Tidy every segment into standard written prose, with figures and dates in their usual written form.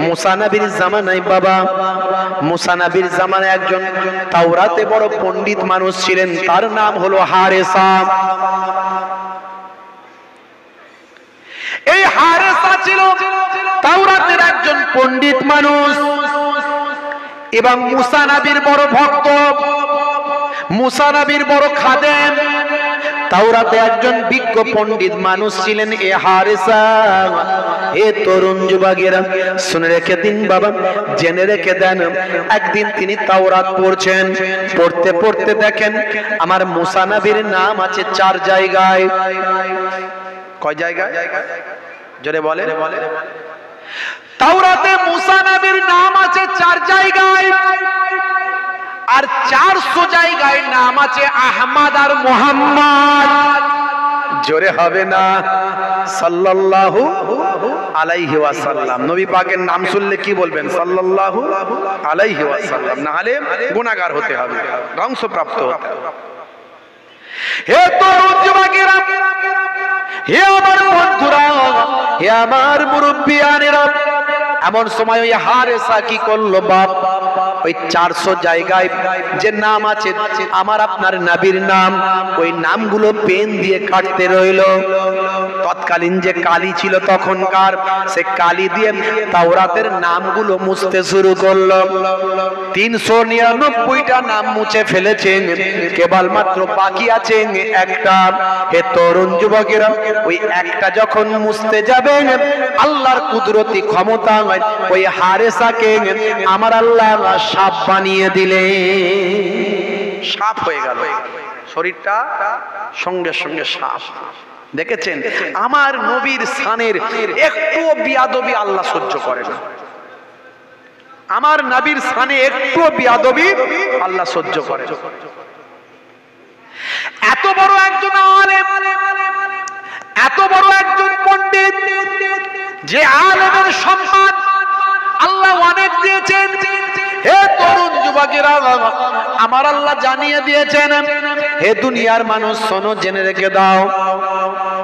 মুসা নবীর জামানায় বাবা, মুসা নবীর জামানায় একজন তাওরাতে বড় পণ্ডিত মানুষ ছিলেন, তার নাম হলো হারেসা। এই হারেসা ছিল তাওরাতের একজন পণ্ডিত মানুষ এবং মুসা নবীর বড় ভক্ত, মুসা নবীর বড় খাদেম। তাওরাতে একজন বিজ্ঞ পণ্ডিত মানুষ ছিলেন এ হারেসা। এ তরুণ যুবকেরা শুনে রেখে দিন বাবা, জেনে রেখে দেন। একদিন তিনি তাওরাত পড়ছেন, পড়তে পড়তে দেখেন আমার মুসা নবীর নাম আছে 4 জায়গায়। কয় জায়গায়? জোরে বলে। তাওরাতে মুসা নবীর নাম আছে 4 জায়গায়, আর 400 জায়গায় নাম আছে আহমদ আর মুহাম্মদ। জোরে হবে না সাল্লাল্লাহু আলাইহি ওয়াসাল্লাম। নবী পাকের নাম শুনলে কি বলবেন? সাল্লাল্লাহু আলাইহি ওয়াসাল্লাম, না হলে গুনাহগার হতে হবে, ধ্বংসপ্রাপ্ত হতে হবে। হে তরুণ যুবকেরা, হে আমার বন্ধুরা, হে আমার মুরব্বিয়ানেরা, এমন সময় ওই হারেসা কি করলো বাপ, ওই 400 জায়গায় যে নাম আছে আমার আপনার নবীর নাম, ওই নামগুলো পেন দিয়ে কাটতে রইল। তৎকালীন যে কালি ছিল তখনকার, সে কালি দিয়ে তাওরাতের নামগুলো মুছতে শুরু করলো। 399টা নাম মুছে ফেলেছেন, কেবলমাত্র বাকি আছে একটা। হে তরুণ যুবকেরা, ওই একটা যখন মুছতে যাবেন, আল্লাহর কুদরতি ক্ষমতা ওই হারেসাকে আমার আল্লাহ সাপ বানিয়ে দিলে, সাপ হয়ে গেল, শরীরটা সঙ্গে সঙ্গে সাপ। দেখেছেন, আমার নবীর শানের একটু বিয়াদবি আল্লাহ সহ্য করে না। আমার নবীর শানে একটু বিয়াদবি আল্লাহ সহ্য করে। এত বড় একজন আলেম, এত বড় একজন পণ্ডিত, যে আলেমের সম্মান আল্লাহ অনেক দিয়েছেন। হে তরুণ যুবকেরা, আমার আল্লাহ জানিয়ে দিয়েছেন, হে দুনিয়ার মানুষ শোনো, জেনে রেখে দাও,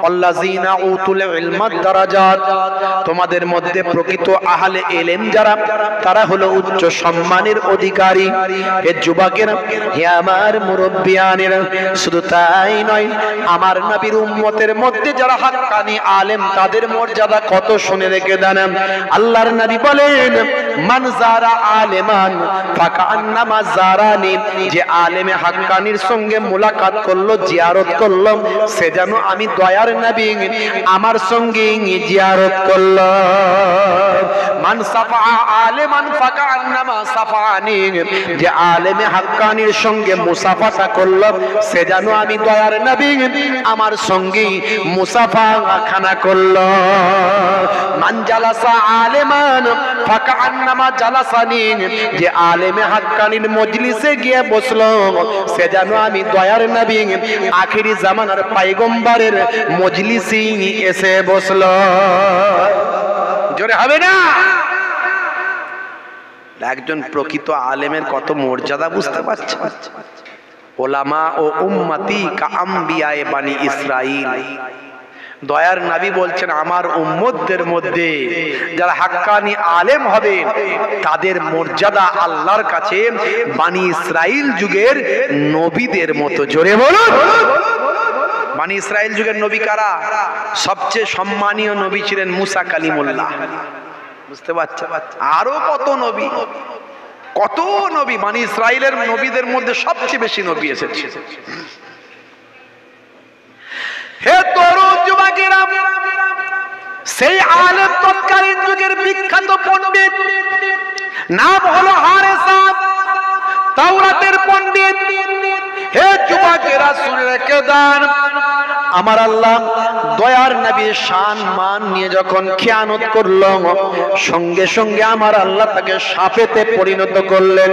আল্লাযীনা উতুল ইলমা দারাজাত, তোমাদের মধ্যে প্রকৃত আহলে ইলম যারা, তারা হলো উচ্চ সম্মানের অধিকারী। হে যুবকেরা, হে আমার মুরব্বিয়ানেরা, শুধু তাই নয়, আমার নবীর উম্মতের মধ্যে যারা হাক্কানি আলেম, তাদের মর্যাদা কত শুনে রেখে দেন। আল্লাহর নবী বলেন, মান যারা আলেমান ফাকান্নামা যারানি, যে আলেমে হাক্কানির সঙ্গে মুলাকাত করলো, জিয়ারত করলো, সে যেন আমি দয়ার নবী আমার সঙ্গে জিয়ারত করলো। মান সাফা আলেমান ফাকান্নামা সাফানি, যে আলেমে হাক্কানির সঙ্গে মুসাফাটা করলো, সে যেন আমি দয়ার নবী আমার সঙ্গে মুসাফা খানা করলো। মান জালাসা আলেমান ফাকান্নামা জালাসানি, যে আলেমে হাক্কানির মজলিসে গিয়ে বসলো, সে যেন আমি দয়ার নবী আখিরি জামানার পয়গম্বরের মজলিসে এসে বসলো। জোরে হবে না? একজন প্রকৃত আলেমের কত মর্যাদা বুঝতে পারছেন? ওলামা ও উম্মতি কা আম্বিয়ায়ে বানি ইসরাইল। দয়ার নবী বলছেন, আমার উম্মতদের মধ্যে যারা হাক্কানি আলেম হবে, তাদের মর্যাদা আল্লাহর কাছে বানি ইসরাইল যুগের নবীদের মতো। জোরে বলুন। বানি ইসরাইল যুগের নবী কারা? সবচেয়ে সম্মানীয় নবী ছিলেন মুসা কালিমুল্লাহ। বুঝতে পারছেন? আরো কত নবী, কত নবী। বানি ইসরাইলের নবীদের মধ্যে সবচেয়ে বেশি নবী এসেছে। হে তরুণ যুবকেরা, সেই আলেম তৎকালীন যুগের বিখ্যাত পণ্ডিত, নাম হলো হারেসা, তাওরাতের পণ্ডিত। হে যুবকেরা, শুনে রেখে দেন, আমার আল্লাহ দয়ার নবীর শান মান নিয়ে যখন খেয়ানত করল, সঙ্গে সঙ্গে আমার আল্লাহ তাকে সাপেতে পরিণত করলেন।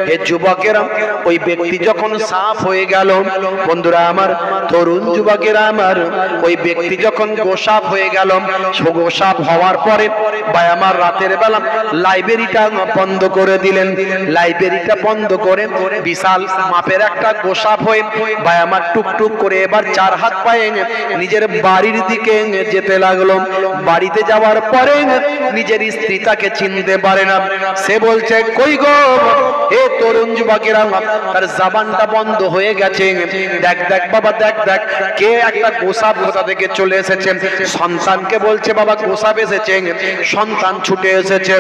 হে যুবকেরা, ওই ব্যক্তি যখন সাপ হয়ে গেল, বন্ধুরা আমার, তরুণ যুবকেরা আমার, ওই ব্যক্তি যখন গোসাপ হয়ে গেল, গোসাপ হওয়ার পরে ভাই আমার রাতের বেলা লাইব্রেরিটা বন্ধ করে দিলেন। লাইব্রেরিটা বন্ধ করে বিশাল মাপের একটা গোসাপ হয়ে ভাই আমার টুকটুক করে এবার 4 হাত পায়ে নিজের বাড়ির দিকে যেতে লাগলো। বাড়িতে যাওয়ার পরে নিজের স্ত্রী তাকে চিনতে পারে না। সে বলছে, কই গো হে তরুণ যুবকেরা, তার জবানটা বন্ধ হয়ে গেছে। দেখ দেখ বাবা, দেখ দেখ কে একটা গোসাপ কোথা থেকে চলে এসেছে। সন্তানকে বলছে, বাবা গোসাপ এসেছে। সন্তান ছুটে এসেছে,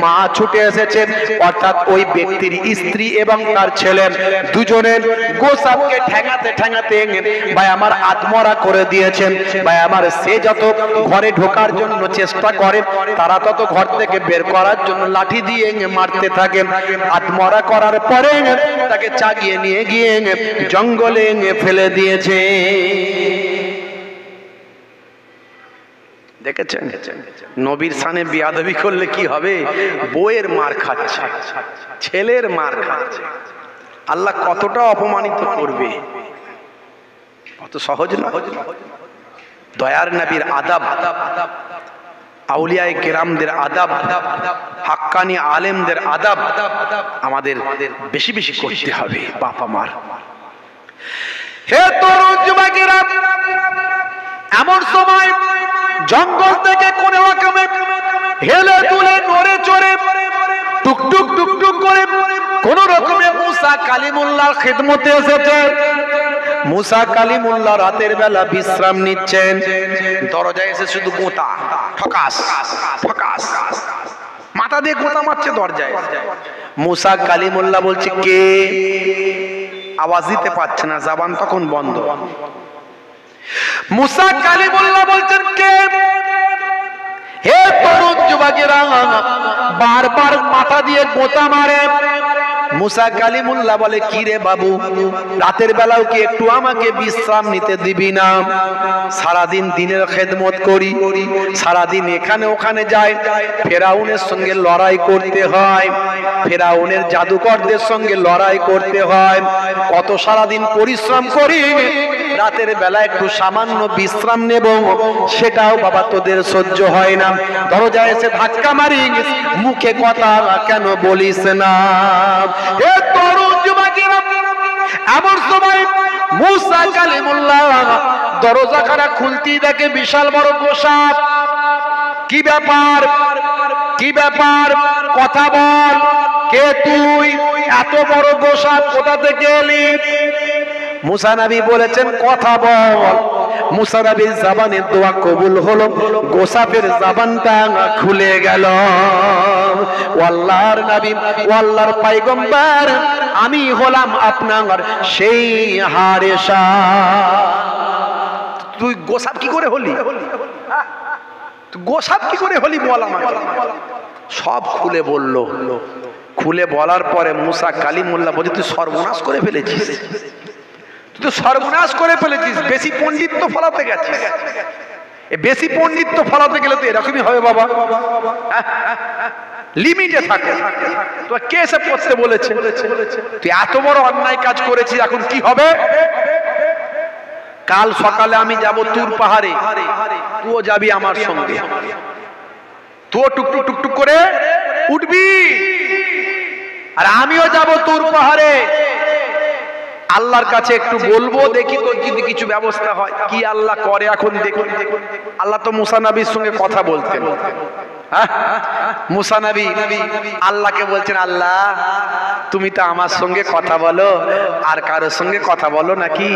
মা ছুটে এসেছে, অর্থাৎ ওই ব্যক্তির স্ত্রী এবং তার ছেলে দুজনের গোসাপকে ঠেঙাতে ঠেঙাতে ভাই আমার আত্মরা করে দিয়েছেন। ভাই আমার সে যত ঘরে ঢোকার জন্য চেষ্টা করে, তারা তত ঘর থেকে বের করার জন্য লাঠি দিয়ে মারতে থাকে। আত্মরা করার পরে তাকে চাগিয়ে নিয়ে গিয়ে জঙ্গলে ফেলে দিয়েছে। দেখেছেন নবীর সানে বেয়াদবি করলে কি হবে? বউয়ের মার খাচ্ছে, ছেলের মার খাচ্ছে। আল্লাহ কতটা অপমানিত করবে, কত সহজ না। দয়ার নবীর আদাব, আউলিয়ায়ে কেরামদের আদাব, হাক্কানি আলেমদের আদাব আমাদের বেশি বেশি করতে হবে। বাবা মার, হে তরুণ যুবকেরা, এমন সময় জঙ্গল থেকে কোন রকমে হেলে তুলে নড়ে চড়ে টুকটুক টুকটুক করে কোন রকমে মুসা কালিমুল্লাহর খিদমতে এসেছে। মুসা কালিমুল্লাহ রাতের বেলা বিশ্রাম নিচ্ছেন। দরজায় এসে শুধু গোঁতা, ঠকাস ঠকাস, মাথা দিয়ে গোঁতা মারছে দরজায়। মুসা কালিমুল্লাহ বলছে, কে? আওয়াজ দিতে পারছে না, জবান তখন বন্ধ। মুসা কালিমুল্লাহ বলছেন, কে? হে তরুণ যুবকেরা, বারবার মাথা দিয়ে গোঁতা মারে। মুসা কালিমুল্লাহ বলে, কি রে বাবু, রাতের বেলাও কি একটু আমাকে বিশ্রাম নিতে দিবি না? সারাদিন দিনের খেদমত করি, সারাদিন এখানে ওখানে যাই, ফেরাউনের সঙ্গে লড়াই করতে হয়, ফেরাউনের জাদুকরদের সঙ্গে লড়াই করতে হয়, কত সারাদিন পরিশ্রম করি, রাতের বেলা একটু সামান্য বিশ্রাম নেব, সেটাও বাবা তোদের সহ্য হয় না। দরজায় এসে ধাক্কা মারি, মুখে কথা কেন বলিস না? হে তরুণ যুবকেরা, এমন সময় মুসা কালিমুল্লাহ দরজাখানা খুলতেই দেখে বিশাল বড় গোসাপ। কি ব্যাপার, কি ব্যাপার, কথা বল, কে তুই? এত বড় গোসাপ কোথা থেকে এলি? মুসা নবী বলেছেন, কথা বল। মুসা নবীর জবানের দোয়া কবুল হলো, গোসাপের জবানটা খুলে গেল। আল্লাহর নবী, আল্লাহর পয়গম্বর, আমি হলাম আপনার সেই হারেসা। তুই গোসাপ কি করে হলি? তুই গোসাপ কি করে হলি বল আমাকে। সব খুলে বলল। খুলে বলার পরে মুসা কালিমুল্লাহ বলছে, তুই সর্বনাশ করে ফেলেছিস, তুই তো সর্বনাশ করে ফেলেছিস, বেশি পণ্ডিত্য ফলাতে গেছিস। বেশি পণ্ডিত্য ফলাতে গেলে তো এরকমই হবে বাবা, লিমিটে থাকে। তো কে এসব করতে বলেছে? তুই এত বড় অন্যায় কাজ করেছিস, এখন কি হবে? কাল সকালে আমি যাব তুর পাহাড়ে, তুইও যাবি আমার সঙ্গে, তুইও টুকটুক টুকটুক করে উঠবি, আর আমিও যাব তুর পাহাড়ে। আল্লাহর কাছে একটু বলবো, দেখি তোর যদি কিছু ব্যবস্থা হয়। কি আল্লাহ করে এখন দেখুন। আল্লাহ তো মুসা নবীর সঙ্গে কথা বলতেন। মুসা নবী আল্লাহকে বলছেন, আল্লাহ তুমি তো আমার সঙ্গে কথা বলো, আর কারোর সঙ্গে কথা বলো নাকি?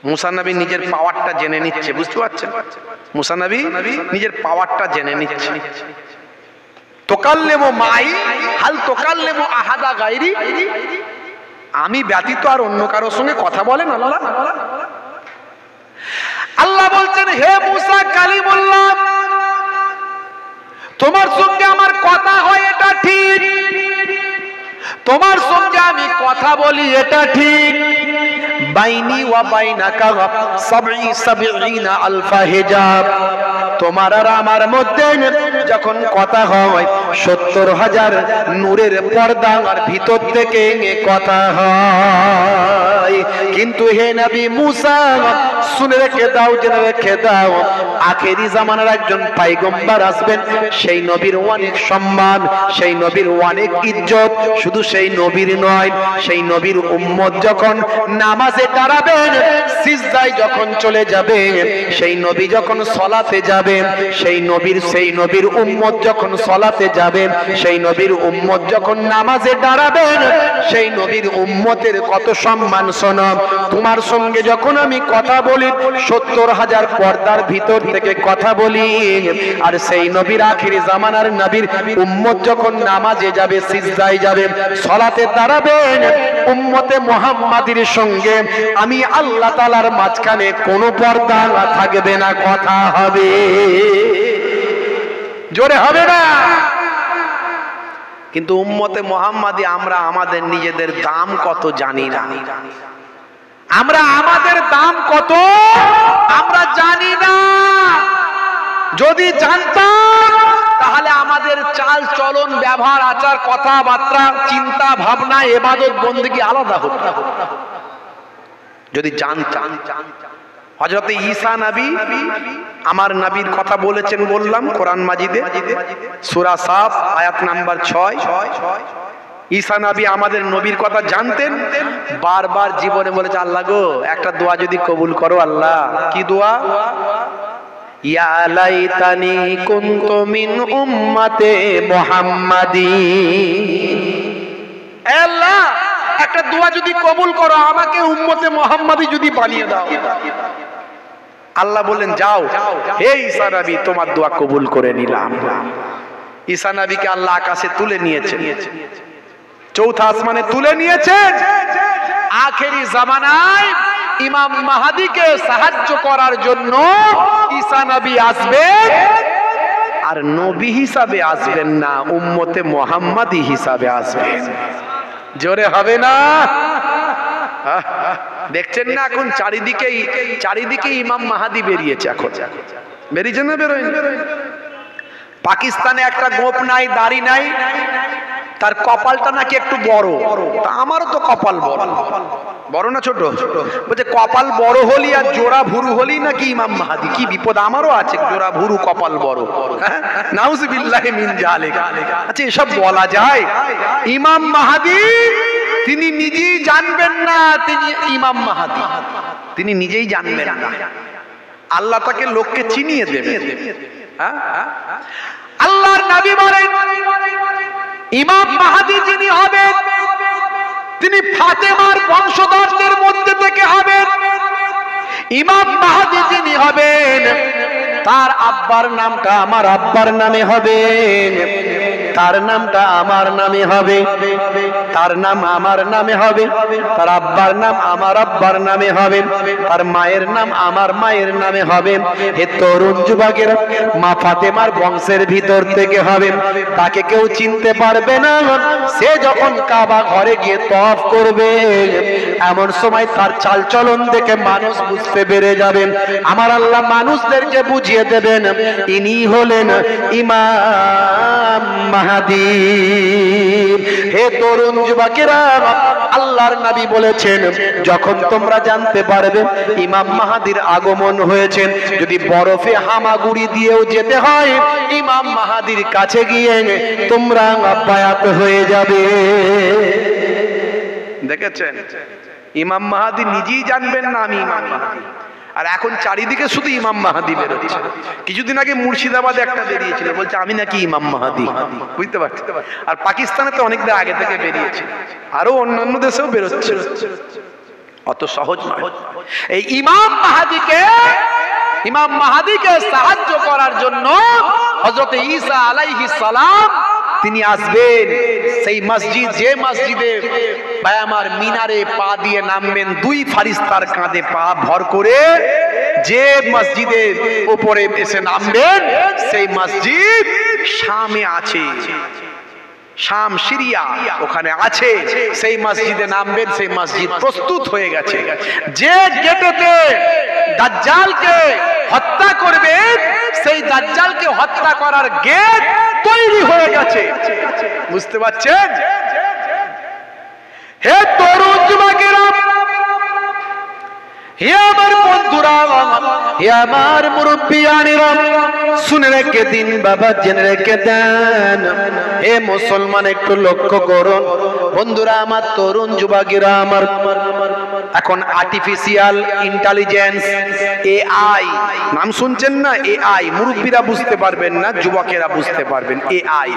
মুসা নবী নিজের পাওয়ারটা জেনে নিচ্ছে, বুঝতে পারছেন? মুসা নবী নিজের পাওয়ারটা জেনে নিচ্ছে। তোকাল্লেমু মাই হাল তোকাল্লেমু আহাদা গায়রি, আমি ব্যতীত আর অন্য কারোর সঙ্গে কথা বলেন আল্লাহ? আল্লাহ বলছেন, হে মুসা কালিমুল্লাহ, তোমার সঙ্গে আমার কথা হয় এটা ঠিক, তোমার সঙ্গে আমি কথা বলি এটা ঠিক। বাইনি ওয়া বাইনাকা সাবঈনা আলফা হিজাব, তোমার আর আমার মধ্যে যখন কথা হয় 70,000 নূরের পর্দার ভিতর থেকে কথা হয়। কিন্তু হে নবী মুসা, শুনে রেখে দাও, জেনে রেখে দাও, আখেরি জামানার একজন পয়গম্বর আসবেন, সেই নবীর অনেক সম্মান, সেই নবীর অনেক ইজ্জত। শুধু সেই নবীর নয়, সেই নবীর উম্মত যখন নামাজে দাঁড়াবেন, সিজদায় যখন চলে যাবে, সেই নবী যখন সলাতে যাবেন, সেই নবীর উম্মত যখন সলাতে যাবেন, সেই নবীর উম্মত যখন নামাজে দাঁড়াবেন, সেই নবীর উম্মতের কত সম্মান। শোনো, তোমার সঙ্গে যখন আমি কথা বলি 70,000 পর্দার ভিতর থেকে কথা বলি, আর সেই নবীর আখিরি জামানার নবীর উম্মত যখন নামাজে যাবে, সিজদায় যাবে, সলাতে দাঁড়াবেন, উম্মতে মুহাম্মাদির সঙ্গে আমি আল্লাহ তাআলার মাঝখানে কোনো পর্দা থাকবে না, কথা হবে। জোরে হবে না? কিন্তু উম্মতে মুহাম্মাদি আমরা আমাদের নিজেদের দাম কত জানি না। আমরা আমাদের দাম কত আমরা জানি না। যদি জানতাম তাহলে আমাদের চাল চলন, ব্যবহার, আচার, কথাবার্তা, চিন্তা ভাবনা, ইবাদত বন্দেগী আলাদা হতো। যদি জানতাম। হযরত ঈসা নবী, আমার নবীর কথা বলেছেন, বললাম কোরআন মাজিদে সূরা সাফ আয়াত নাম্বার 6। ঈসা নবী আমাদের নবীর কথা জানতেন, বারবার জীবনে বলেছে, আল্লাহ গো একটা দোয়া যদি কবুল করো আল্লাহ। কি দোয়া? ইয়া লাইতানি কুনতু মিন উম্মতে মুহাম্মাদি। আল্লাহ একটা দোয়া যদি কবুল করো, আমাকে উম্মতে মুহাম্মাদি যদি বানিয়ে দাও। আল্লাহ বললেন, যাও হে ঈসা নবী, তোমার দোয়া কবুল করে নিলাম। ঈসা নবীকে আল্লাহ আকাশে তুলে নিয়েছেন, চৌথা আসমানে তুলে নিয়েছেন। আখেরি জামানায় ইমাম মাহদীকে সাহায্য করার জন্য ঈসা নবী আসবেন, আর নবী হিসাবে আসবেন না, উম্মতে মুহাম্মাদি হিসাবে আসবেন। জোরে হবে না? দেখছেন না এখন চারিদিকে ইমাম মাহদী বেরিয়েছে। এখন বেরিয়েছে না বেরোয়? পাকিস্তানে একটা গোপ নাই, দাড়ি নাই, তার কপালটা নাকি একটু বড়। তা আমারও তো কপাল বড়, বড় না ছোট? বলছে কপাল বড় হলি আর জোড়া ভুরু হলি নাকি ইমাম মাহদী। কি বিপদ, আমারও আছে জোড়া ভুরু, কপাল বড়। নাউজুবিল্লাহি মিন যালিক। আচ্ছা এসব বলা যায়? ইমাম মাহদী তিনি নিজেই জানবেন না তিনি ইমাম মাহদী, তিনি নিজেই জানবেন না। আল্লাহ তাকে লোককে চিনিয়ে দেবেন। আল্লাহর নবী বলেন, ইমাম মাহদী যিনি হবেন তিনি ফাতেমার বংশধরদের মধ্যে থেকে হবেন। ইমাম মাহদী যিনি হবেন তার আব্বার নামটা আমার আব্বার নামে হবে, তার নামটা আমার নামে হবে, তার নাম আমার নামে হবে, তার আব্বার নাম আমার আব্বার নামে হবে, তার মায়ের নাম আমার মায়ের নামে হবে। হে তরুণ যুবকেরা, মা ফাতেমার বংশের ভিতর থেকে হবে। তাকে কেউ চিনতে পারবে না। সে যখন কাবা ঘরে গিয়ে তওয়াফ করবে, এমন সময় তার চালচলন দেখে মানুষ বুঝতে পেরে যাবেন। আমার আল্লাহ মানুষদেরকে বুঝিয়ে দেবেন, ইনি হলেন ইমাম মাহদী। হে তরুণ যুবকেরা, আল্লাহর নবী বলেছেন, যখন তোমরা জানতে পারবে ইমাম মাহদীর আগমন হয়েছে, যদি বরফে হামাগুড়ি দিয়েও যেতে হয়, ইমাম মাহদীর কাছে গিয়ে তোমরা বায়াত হয়ে যাবে। দেখেছেন, ইমাম মাহদী নিজেই জানবেন না আমি ইমাম মাহদী, আর এখন চারিদিকে শুধু ইমাম মাহদী বেরোচ্ছে। কিছুদিন আগে মুর্শিদাবাদে একটা বেরিয়েছিল, বলছে আমি নাকি ইমাম মাহদী। বুঝতে পারছি। আর পাকিস্তানে তো অনেকদিন আগে থেকে বেরিয়েছে, আরো অন্যান্য দেশেও বেরোচ্ছে। অত সহজ নয়। এই ইমাম মাহদীকে সাহায্য করার জন্য হযরত ঈসা আলাইহিস সালাম তিনি আসবেন। সেই মসজিদ, যে মসজিদে আমার মিনারে পা দিয়ে নামবেন, দুই ফারিস্তার কাঁধে পা ভর করে যে মসজিদের উপরে এসে নামবেন, সেই মসজিদ শামে আছে। শাম সিরিয়া ওখানে আছে, সেই মসজিদে নামবেন, সেই মসজিদ প্রস্তুত হয়ে গেছে। যে গেটেতে দাজ্জালকে হত্যা করবে, সেই দাজ্জালকে হত্যা করার গেট তৈরি হয়ে গেছে। বুঝতে পারছেন? হে তরুণ যুবকেরা, হে আমার বন্ধুরা, হে আমার মুরব্বিয়ানেরা, শুনে রেখে দিন বাবা, জেনে রেখে দেন। হে মুসলমান, একটু লক্ষ্য করুন বন্ধুরা আমার, তরুণ যুবকেরা আমার, এখন আর্টিফিশিয়াল ইন্টেলিজেন্স, এআই নাম শুনছেন না? এআই মুরব্বিরা বুঝতে পারবেন না, যুবকেরা বুঝতে পারবেন। এআই,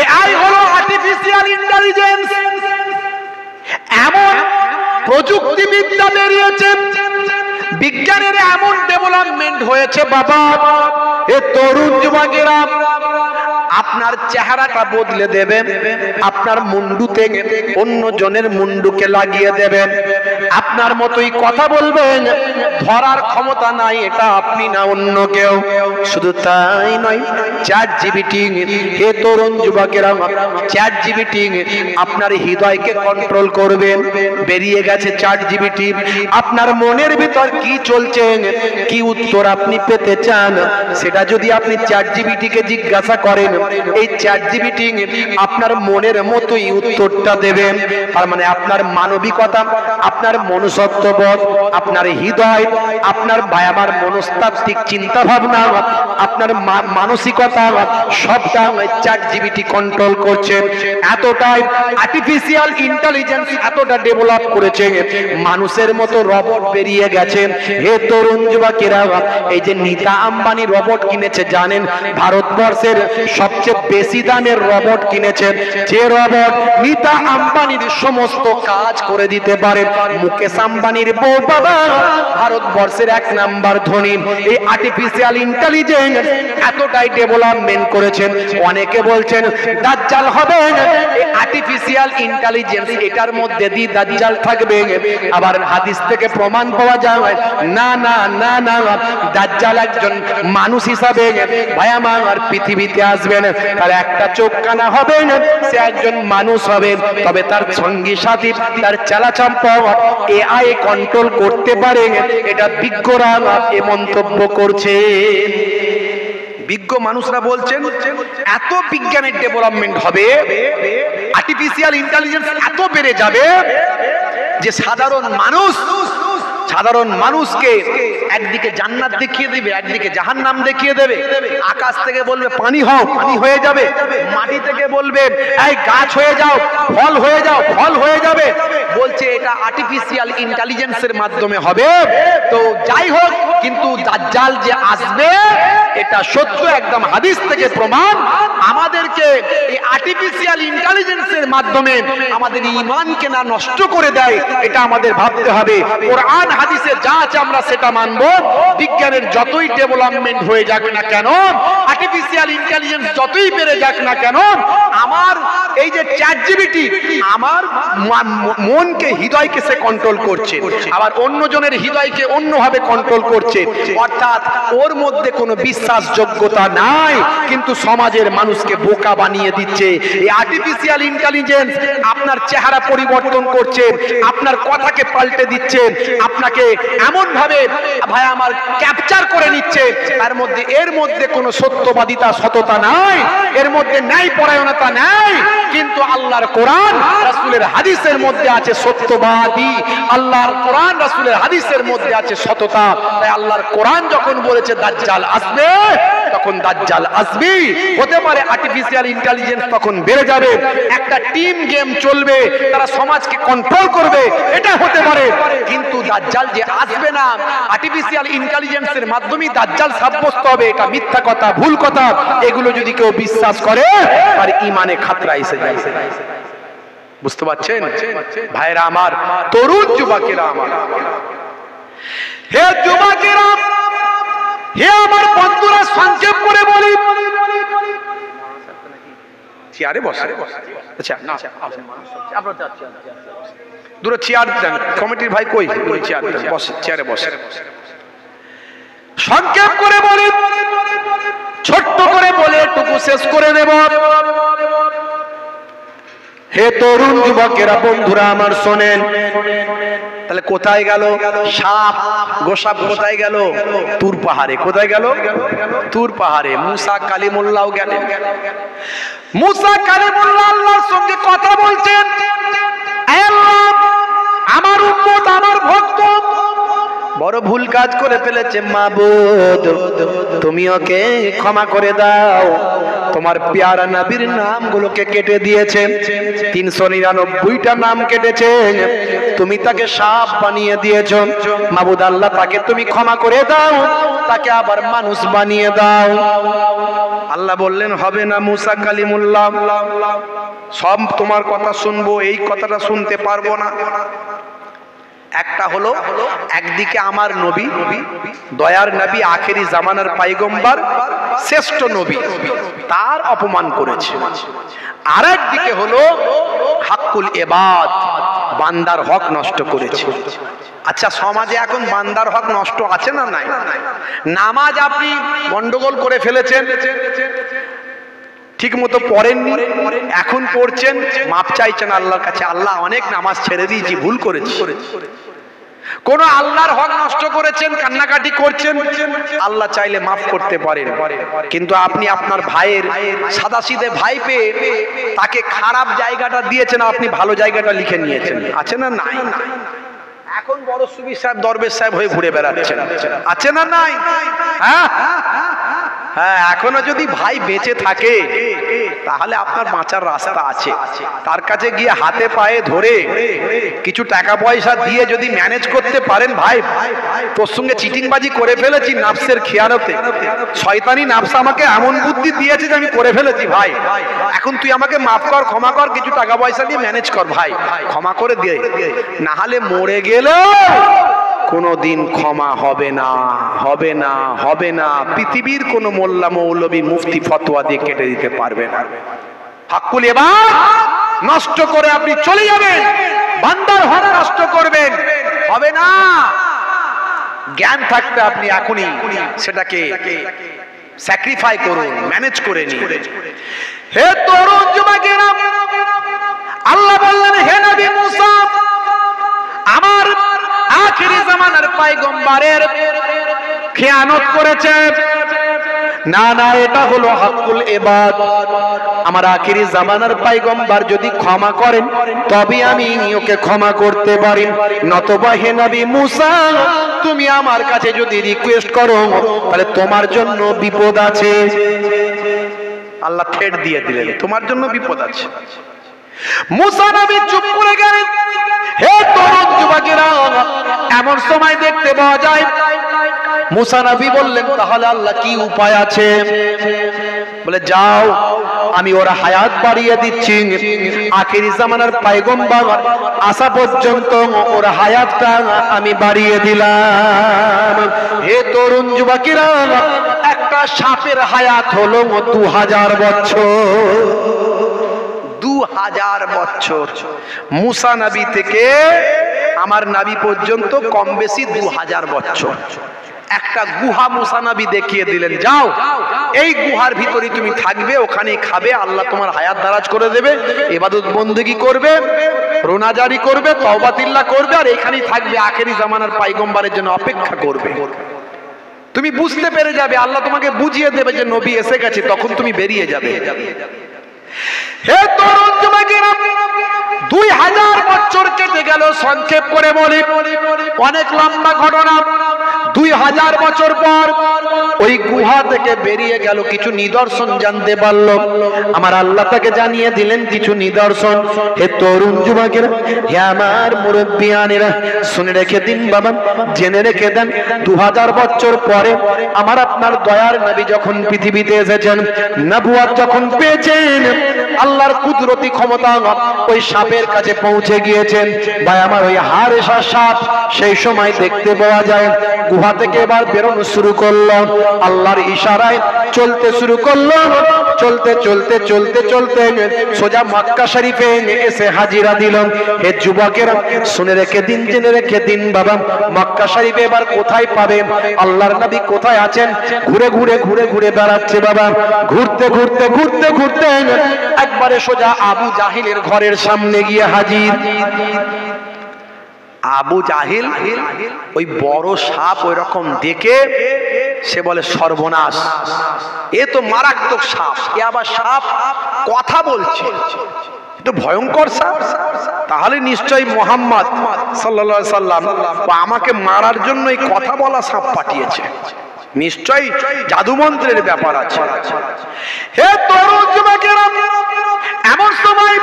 এআই হলো আর্টিফিশিয়াল ইন্টেলিজেন্স। এমন প্রযুক্তিবিদ্যা বেরিয়েছে, বিজ্ঞানের এমন ডেভেলপমেন্ট হয়েছে বাবা, এ তরুণ যুবকেরা, আপনার চেহারাটা বদলে দেবে, আপনার মুন্ডুতে অন্য জনের মুন্ডুকে লাগিয়ে দেবেন, আপনার মতোই কথা বলবেন, ধরার ক্ষমতা নাই এটা আপনি না অন্য কেউ। শুধু তাই নয়, চ্যাট জিপিটি, হে তরুণ যুবকেরা, চ্যাট জিপিটি আপনার হৃদয়কে কন্ট্রোল করবেন। বেরিয়ে গেছে চ্যাট জিপিটি, আপনার মনের ভিতর কি চলছে, কি উত্তর আপনি পেতে চান, সেটা যদি আপনি চ্যাট জিপিটিকে জিজ্ঞাসা করেন, এই চ্যাট জিপিটি আপনার মনের মতোই উত্তরটা দেবে। তার মানে আপনার মানবিকতা, আপনার মনুষ্যত্ববোধ, আপনার হৃদয়, আপনার আমার মনস্তাত্ত্বিক চিন্তা ভাবনা, আপনার মানসিকতা, সবটা চ্যাট জিপিটি কন্ট্রোল করছে। এতটাই আর্টিফিশিয়াল ইন্টেলিজেন্স এতটা ডেভেলপ করেছে, মানুষের মতো রবট বেরিয়ে গেছে। হে তরুণ যুবকেরা, এই যে নীতা আম্বানি রবট কিনেছে জানেন, ভারতবর্ষের সবচেয়ে বেশি দামের রবট কিনেছেন, যে রবট নীতা আম্বানির সমস্ত কাজ করে দিতে পারে। মুকেশ আম্বানির বউ বাবা ভারতবর্ষের 1 নাম্বার ধনী। এই আর্টিফিশিয়াল ইন্টেলিজেন্স এতটাই ডেভেলপমেন্ট করেছেন, অনেকে বলছেন দাজ্জাল হবে, এই আর্টিফিশিয়াল ইন্টেলিজেন্স এটার মধ্যে দিয়ে দাজ্জাল থাকবে। আবার হাদিস থেকে প্রমাণ পাওয়া যায় না না না না, দাজ্জাল একজন মানুষ হিসাবে ভাই আমার পৃথিবীতে আসবেন, তার একটা চোখ কানা হবে না, সে একজন মানুষ হবে, তবে তার সঙ্গী সাথী, তার চালাচম্পট এআই কন্ট্রোল করতে পারে। এটা বিজ্ঞরা এ মন্তব্য করছে, বিজ্ঞ মানুষরা বলছেন এত বিজ্ঞানের ডেভেলপমেন্ট হবে, আর্টিফিশিয়াল ইন্টেলিজেন্স এত বেড়ে যাবে যে সাধারণ মানুষকে একদিকে জান্নাত দেখিয়ে দিবে, একদিকে জাহান্নাম দেখিয়ে দেবে। আকাশ থেকে বলবে পানি হও, পানি হয়ে যাবে। মাটি থেকে বলবে এই গাছ হয়ে যাও, ফল হয়ে যাও, ফল হয়ে যাবে। বলছে এটা আর্টিফিশিয়াল ইন্টেলিজেন্সের মাধ্যমে হবে। তো যাই হোক, কিন্তু দাজ্জাল যে আসবে এটা সত্য, একদম হাদিস থেকে প্রমাণ। আমাদেরকে এই আর্টিফিশিয়াল ইন্টেলিজেন্সের মাধ্যমে আমাদের ঈমানকে না নষ্ট করে দেয়, এটা আমাদের ভাবতে হবে। কোরআন হাদিসে যা আছে আমরা সেটা মানব। বিজ্ঞানের যতই ডেভেলপমেন্ট হয়ে যাক না কেন, আর্টিফিশিয়াল ইন্টেলিজেন্স যতই বেড়ে যাক না কেন, আমার এই যে চ্যাট জিপিটি আমার মনকে, হৃদয়কে সে কন্ট্রোল করছে, আবার অন্যজনের হৃদয়কে অন্যভাবে কন্ট্রোল করছে। অর্থাৎ ওর মধ্যে কোনো বিশ্বাসযোগ্যতা নাই, কিন্তু সমাজের মানুষকে বোকা বানিয়ে দিচ্ছে। এই আর্টিফিশিয়াল ইন্টেলিজেন্স আপনার চেহারা পরিবর্তন করছে, আপনার কথাকে পাল্টে দিচ্ছে, আপনাকে এমন ভাবে ভাই আমার ক্যাপচার করে নিচ্ছে, এর মধ্যে কোনো সত্যবাদিতা, সততা নাই, এর মধ্যে ন্যায় পরায়ণতা নাই। কিন্তু আল্লাহর কোরআন রাসূলের হাদিসের মধ্যে আছে সত্যবাদী, আল্লাহর কোরআন রাসূলের হাদিসের মধ্যে আছে সততা। তাই আল্লাহর কোরআন যখন বলেছে দাজ্জাল আসবে, তখন দাজ্জাল আসবে। হতে পারে আর্টিফিশিয়াল ইন্টেলিজেন্স তখন বেড়ে যাবে, একটা টিম গেম চলবে, তারা সমাজকে কন্ট্রোল করবে, এটা হতে পারে। কিন্তু দাজ্জাল যে আসবে না, আর্টিফিশিয়াল ইন্টেলিজেন্সের মাধ্যমে দাজ্জাল সাব্যস্ত হবে, এটা মিথ্যা কথা, ভুল কথা। এগুলো যদি কেউ বিশ্বাস করে, তার ঈমানে খাতরা এসে যায়। বুঝতে পারছেন ভাইরা আমার, তরুণ যুবকেরা আমার, হে যুবকেরা, হে আমার বন্ধুরা, সংক্ষেপ করে বলি, চেয়ারে বসে, আচ্ছা না দূরে চেয়ার দেন, কমিটির ভাই কই, চেয়ার দেন, বসে, চেয়ারে বসে। সংক্ষেপ করে বলি, ছোট্ট করে বলে টুকু শেষ করে নেব। হে তরুণ যুবকেরা, বন্ধুরা আমার শোনেন, তাহলে কোথায় গেল সাপ? গোসাপ কোথায় গেল? তুর পাহাড়ে। কোথায় গেল? তুর পাহাড়ে। মুসা কালিমুল্লাহ গেলেন। মুসা কালিমুল্লাহ আল্লাহর সঙ্গে কথা বলছেন, হে আল্লাহ, আমার উম্মত, আমার ভক্ত বড় ভুল কাজ করে ফেলেছে, মাবুদ তুমি ওকে ক্ষমা করে দাও। তোমার পেয়ারা নবীর নামগুলোকে কেটে দিয়েছে, 399টা নাম কেটেছে, তুমি তাকে সাপ বানিয়ে দিয়েছো। মাবুদ আল্লাহ, তাকে তুমি ক্ষমা করে দাও, তাকে আবার মানুষ বানিয়ে দাও। আল্লাহ বললেন, হবে না মুসা কালিমুল্লাহ, সব তোমার কথা শুনবো, এই কথাটা শুনতে পারবো না। একটা হলো, একদিকে আমার নবী, দয়ার নবী, আখেরি জামানার পয়গম্বর, শ্রেষ্ঠ নবী, তার অপমান করেছে। আর একদিকে হলো হাক্কুল ইবাদ, বান্দার হক নষ্ট করেছে। আচ্ছা, সমাজে এখন বান্দার হক নষ্ট আছে না নাই? নামাজ আপনি গন্ডগোল করে ফেলেছেন, ঠিক মতো পড়েননি, এখন পড়ছেন, মাপ চাইছেন আল্লাহর কাছে, আল্লাহ অনেক নামাজ ছেড়ে দিয়েছি, ভুল করেছি। কোন আল্লাহর হক নষ্ট করেছেন, কান্নাকাটি করছেন, আল্লাহ চাইলে মাফ করতে পারেন। কিন্তু আপনি আপনার ভাইয়ের, সাদাসিধে ভাই পেয়ে তাকে খারাপ জায়গাটা দিয়েছেন, আপনি ভালো জায়গাটা লিখে নিয়েছেন। আছে না নাই? এখন বড় সুবি সাহেব, দরবেশ সাহেব হয়ে ঘুরে বেড়াচ্ছেন। আছে না নাই? হ্যাঁ হ্যাঁ, এখনো যদি ভাই বেঁচে থাকে তাহলে আপনার বাঁচার রাস্তা আছে। তার কাছে গিয়ে হাতে পায়ে ধরে কিছু টাকা পয়সা দিয়ে যদি ম্যানেজ করতে পারেন, ভাই তোর সঙ্গে চিটিংবাজি করে ফেলেছি নাফসের খেয়ালতে, শয়তানি নাফস আমাকে এমন বুদ্ধি দিয়েছে যে আমি করে ফেলেছি, ভাই এখন তুই আমাকে মাফ কর, ক্ষমা কর, কিছু টাকা পয়সা দিয়ে ম্যানেজ কর, ভাই ক্ষমা করে দিয়ে, না হলে মরে গেলেও কোনদিন ক্ষমা হবে না, হবে না, হবে না। পৃথিবীর কোন মোল্লা মৌলবী মুফতি ফতোয়া দিয়ে কেটে দিতে পারবে না। হাক্কুল ইবাদ নষ্ট করে আপনি চলে যাবেন, বান্দার হক নষ্ট করবেন, হবে না। জ্ঞান থাকতে আপনি এখনই সেটাকে স্যাক্রিফাই করুন, ম্যানেজ করে নিন। হে তরুণ যুবকেরা, আল্লাহ বললেন, হে নবী মুসা, আমার আখিরি জামানার পয়গম্বরের খেয়ানত করেছে। না না, এটা হলো হাক্কুল ইবাদ। আমার আখিরি জামানার পয়গম্বর যদি ক্ষমা করেন তবে আমি ওকে ক্ষমা করতে পারি, নতবা হে নবী মুসা, তুমি আমার কাছে যদি রিকোয়েস্ট করো তাহলে তোমার জন্য বিপদ আছে। আল্লাহ ঠেট দিয়ে দিলেন, তোমার জন্য বিপদ আছে। মুসা নবী চুপ করে গেলেন। হে তরুণ যুবকেরা, এমন সময় দেখতে পাওয়া যায় মুসা নবী বললেন, তাহলে আল্লাহ কি উপায় আছে? বলে, যাও, আমি ওর হায়াত বাড়িয়ে দিচ্ছি, আখিরি জামানার পয়গম্বর আসা পর্যন্ত ওর হায়াতটা আমি বাড়িয়ে দিলাম। হে তরুণ যুবকেরা, একটা সাপের হায়াত হলো 2000 বছর। 2000 বছর। মুসা নবী থেকে আমার নবী পর্যন্ত কম বেশি 2000 বছর। একটা গুহা মুসা নবী দেখিয়ে দিলেন, যাও এই গুহার ভিতরে তুমি থাকবে, ওখানে খাবে, আল্লাহ তোমার হায়াত দারাজ করে দেবে, ইবাদত বন্দেগী করবে, রোনাজারি করবে, তওবাতিল্লাহ করবে, আর এখানেই থাকবে, আখেরি জামানার পয়গম্বরের জন্য অপেক্ষা করবে। তুমি বুঝতে পেরে যাবে, আল্লাহ তোমাকে বুঝিয়ে দেবে যে নবী এসে গেছে, তখন তুমি বেরিয়ে যাবে। হে তরুণ যুবকেরা, 2000 বছর কেটে গেল। সংক্ষেপ করে বলি, অনেক লম্বা ঘটনা। 2000 বছর পর ওই গুহা থেকে বেরিয়ে গেল, কিছু নিদর্শন জানতে পারলো। আমার আল্লাহ তাকে জানিয়ে দিলেন কিছু নিদর্শন। হে তরুণ যুবকেরা, হে আমার মুরব্বিয়ানেরা, শুনে রেখে দিন বাবা, জেনে রেখে দেন, 2000 বছর পরে আমার আপনার দয়ার নবী যখন পৃথিবীতে এসেছেন, নবুয়ত যখন পেয়েছেন, আল্লাহর কুদরতি ক্ষমতা ওই সাপের কাছে পৌঁছে গিয়েছেন। ভাই আমার, ওই হারেসা সাপ সেই সময় দেখতে পাওয়া যায় গুহা থেকে এবার বেরোনো শুরু করলো, আল্লাহর ইশারায় চলতে শুরু করলো। চলতে চলতে চলতে চলতে সোজা মক্কা শরীফে এসে হাজিরা দিল। হে যুবকেরা, শুনে রেখে দিন, জেনে রেখে দিন বাবা, মক্কা শরীফে এবার কোথায় পাবে, আল্লাহর নবী কোথায় আছেন, ঘুরে ঘুরে ঘুরে ঘুরে বেড়াচ্ছে বাবা। ঘুরতে ঘুরতে ঘুরতে ঘুরতে এক একবারে সোজা আবু জাহিলের ঘরের সামনে গিয়ে হাজির। আবু জাহিল ওই বড় সাপ ওই রকম দেখে সে বলে সর্বনাশ, এ তো মারাত্মক সাপ, এ আবার সাপ কথা বলছে, তো ভয়ঙ্কর সাপ, তাহলে নিশ্চয়ই মুহাম্মদ সাল্লাল্লাহু আলাইহি সাল্লাম আমাকে মারার জন্য এই কথা বলা সাপ পাঠিয়েছে, নিশ্চয়ই জাদুমন্ত্রের ব্যাপার আছে। হে তরুণ যুবকেরা, এমন সময়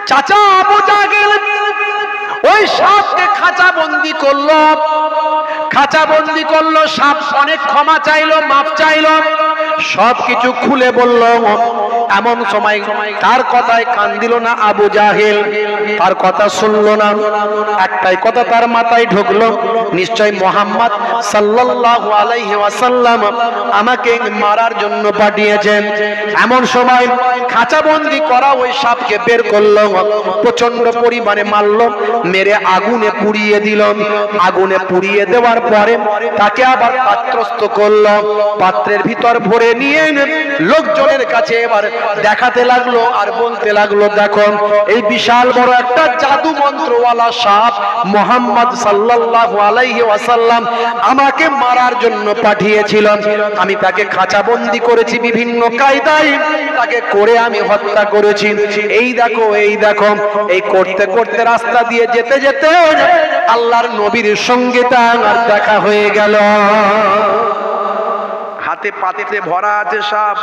চাচা আবু জাহিল ওই সাপকে খাঁচা বন্দি করলো, খাঁচা বন্দি করলো। সাপ অনেক ক্ষমা চাইলো, মাফ চাইলো, সবকিছু খুলে বলল। এমন সময় তার কথায় কান দিল না আবু জাহিল, তার কথা শুনলো না। একটাই কথা তার মাথায় ঢুকলো, নিশ্চয় মুহাম্মদ সাল্লাল্লাহু আলাইহি ওয়াসাল্লাম আমাকে মারার জন্য পাঠিয়েছেন। এমন সময় খাঁচাবন্দি করা ওই সাপকে বের করলো, প্রচন্ড পরিমাণে মারলো, মেরে আগুনে পুড়িয়ে দিল। আগুনে পুড়িয়ে দেওয়ার পরে তাকে আবার পাত্রস্থ করলো, পাত্রের ভিতর ভরে নিয়ে লোকজনের কাছে এবার দেখাতে লাগলো আর বলতে লাগলো, দেখো এই বিশাল বড় একটা জাদু মন্ত্রওয়ালা সাপ মুহাম্মদ সাল্লাল্লাহু আলাইহি ওয়াসাল্লাম আমাকে মারার জন্য পাঠিয়েছিল, আমি তাকে খাঁচাবন্দি করেছি বিভিন্ন কায়দায়, তাকে করে আমি হত্যা করেছি। এই দেখো, এই দেখো। এই করতে করতে রাস্তা দিয়ে যেতে যেতে আল্লাহর নবীর সঙ্গে তার দেখা হয়ে গেল। হাতে পাত্রে ভরা আছে সাপ।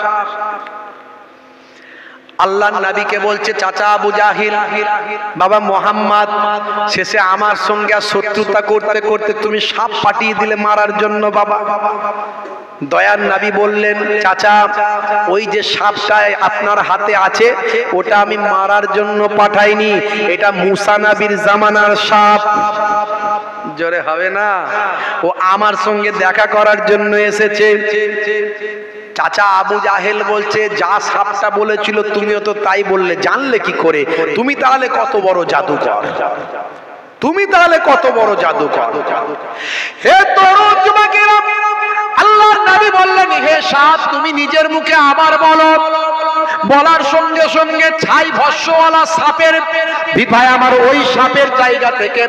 আল্লাহর নবীকে বলছে, চাচা আবু জাহিল, বাবা মুহাম্মদ শেষে আমার সঙ্গে শত্রুতা করতে করতে তুমি সাপ পাঠিয়ে দিলে মারার জন্য। বাবা দয়ার নবী বললেন, চাচা ওই যে সাপটা আপনার হাতে আছে ওটা আমি মারার জন্য পাঠাইনি, এটা মুসা নবীর জামানার সাপ। জোরে হবে না? ও আমার সঙ্গে দেখা করার জন্য এসেছে। চাচা আবু জাহেল বলছে, যা সাপটা বলেছিল তুমিও তো তাই বললে, জানলে কি করে? তুমি তাহলে কত বড় জাদুকর, তুমি তাহলে কত বড় জাদুকর। হে তরুণ যুবকেরা, আল্লাহর নবী বললেন, হে সাপ তুমি নিজের মুখে আবার বলো। বলার সঙ্গে সঙ্গে ছাই ভস্যওয়ালা সাপের বিধায় আমার ওই সাপের জায়গা থেকে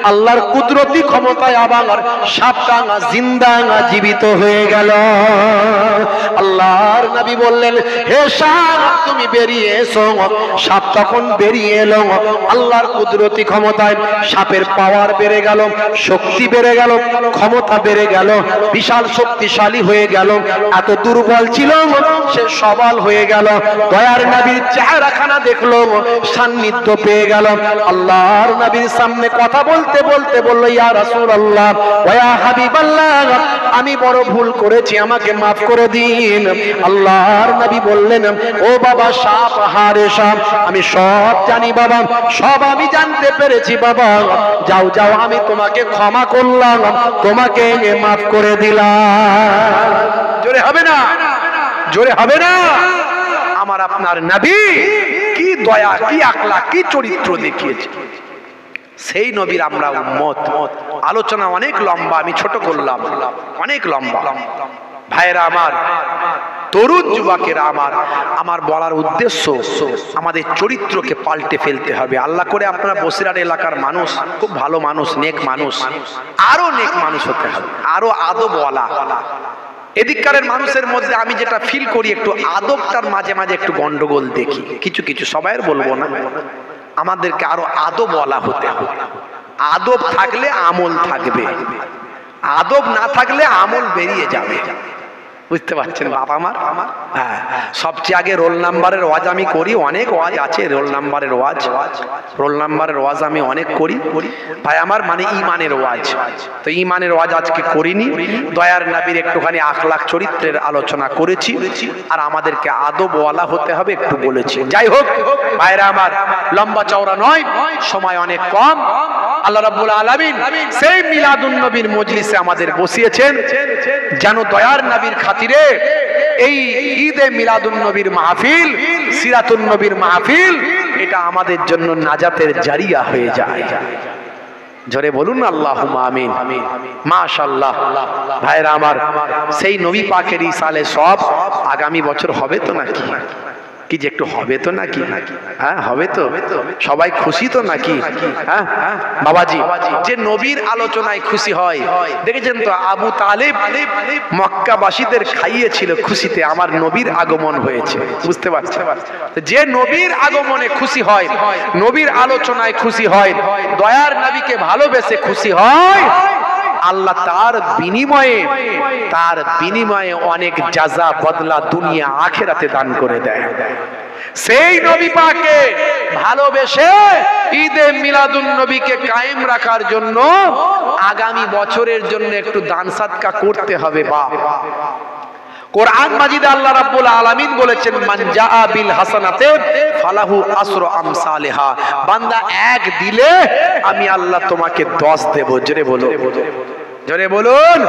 আল্লাহর কুদরতি ক্ষমতায় আবার সাপটা জিন্দা জীবিত হয়ে গেল। আল্লাহর নবী বললেন, হে সাপ তুমি বেরিয়ে এসো। সাপ তখন বেরিয়ে এলো। আল্লাহর কুদরতি ক্ষমতায় সাপের পাওয়ার বেড়ে গেল, শক্তি বেড়ে গেল, ক্ষমতা বেড়ে গেল, বিশাল শক্তিশালী হয়ে গেল। এত দুর্বল ছিল সে সবল হয়ে গেল। দয়ার নবীর চেহারাখানা দেখলো, সান্নিধ্য পেয়ে গেল। আল্লাহর নবীর সামনে কথা বলতে বলতে বলল, ইয়া রাসূলুল্লাহ ওয়া ইয়া হাবিবাল্লাহ, আমি বড় ভুল করেছি, আমাকে মাফ করে দিন। আল্লাহর নবী বললেন, ও বাবা সাপ, হারে সাপ, আমি সব জানি বাবা, সব আমি জানতে পেরেছি বাবা। যাও যাও, আমি তোমাকে ক্ষমা করলাম, তোমাকে মাফ করে দিলাম। জোরে হবে না? জোরে হবে না? আমার আপনার নবী কি দয়া, কি আখলাক, কি চরিত্র দেখিয়েছে। সেই নবীর আমরা উম্মত। আলোচনা অনেক লম্বা, আমি ছোট করলাম, অনেক লম্বা। ভাইরা আমার, তরুণ যুবকেরা আমার, আমার বলার উদ্দেশ্য আমাদের চরিত্রকে পাল্টে ফেলতে হবে। আল্লাহ করে আপনারা বসিরহাট এলাকার মানুষ খুব ভালো মানুষ, নেক মানুষ, আরো নেক মানুষ হতে হবে, আরো আদবওয়ালা। এদিককারের মানুষের মধ্যে আমি যেটা ফিল করি, একটু আদবটার মাঝে মাঝে একটু গন্ডগোল দেখি, কিছু কিছু, সবাইয়ের বলবো না। আমাদেরকে আরো আদবওয়ালা হতে হবে। আদব থাকলে আমল থাকবে, আদব না থাকলে আমল বেরিয়ে যাবে। বুঝতে পারছেন বাবা আমার? হ্যাঁ, সবচেয়ে আগে রোল নাম্বারের ওয়াজ আমি করি, অনেক ওয়াজ আছে রোল নাম্বারের ওয়াজ, রোল নাম্বারের ওয়াজ আমি অনেক করি ভাই আমার, মানে ইমানের ওয়াজ। তো ইমানের ওয়াজ আজকে করিনি, দয়ার নবীর একটুখানি আখলাক চরিত্রের আলোচনা করেছি, আর আমাদেরকে আদবওয়ালা হতে হবে একটু বলেছি। যাই হোক ভাইরা আমার, লম্বা চওড়া নয়, সময় অনেক কম। আল্লাহ রাব্বুল আলামিন সেই মিলাদুন নবীর মজলিসে আমাদের বসিয়েছেন, যেন দয়ার নবীর খাতিরে এই ঈদে মিলাদুন নবীর মাহফিল, সিরাতুন নবীর মাহফিল, এটা আমাদের জন্য নাজাতের জারিয়া হয়ে যায়। জোরে বলুন আল্লাহুম্মা আমিন। মাশাআল্লাহ ভাইরা আমার, সেই নবী পাকের ইসালে সব আগামী বছর হবে তো নাকি? কি যে একটু হবে তো নাকি? হ্যাঁ হবে তো, সবাই খুশি তো নাকি? হ্যাঁ বাবাজি, যে নবীর আলোচনায় খুশি হয়, দেখেছেন তো আবু তালেব মক্কাবাসীদের খাইয়েছিল খুশিতে, আমার নবীর আগমন হয়েছে। বুঝতে পারছেন? যে নবীর আগমনে খুশি হয়, নবীর আলোচনায় খুশি হয়, দয়ার নবীকে ভালোবেসে খুশি হয়, আল্লাহ তার বিনিময়ে অনেক জাযা বদলা দুনিয়া আখিরাতে দান করে দেয়। সেই নবী পাককে ভালোবেসে ঈদে মিলাদুন নবীকে কায়েম রাখার জন্য আগামী বছরের জন্য একটু দান সাদকা করতে হবে। বাপ, কোরআন মাজিদে আল্লাহ রাব্বুল আলামিন বলেছেন, মান জাআ বিল হাসানাতে ফালাহু আসরু আমসালিহা, বান্দা এক দিলে আমি আল্লাহ তোমাকে 10 দেব। জোরে বলো, জোরে বলুন।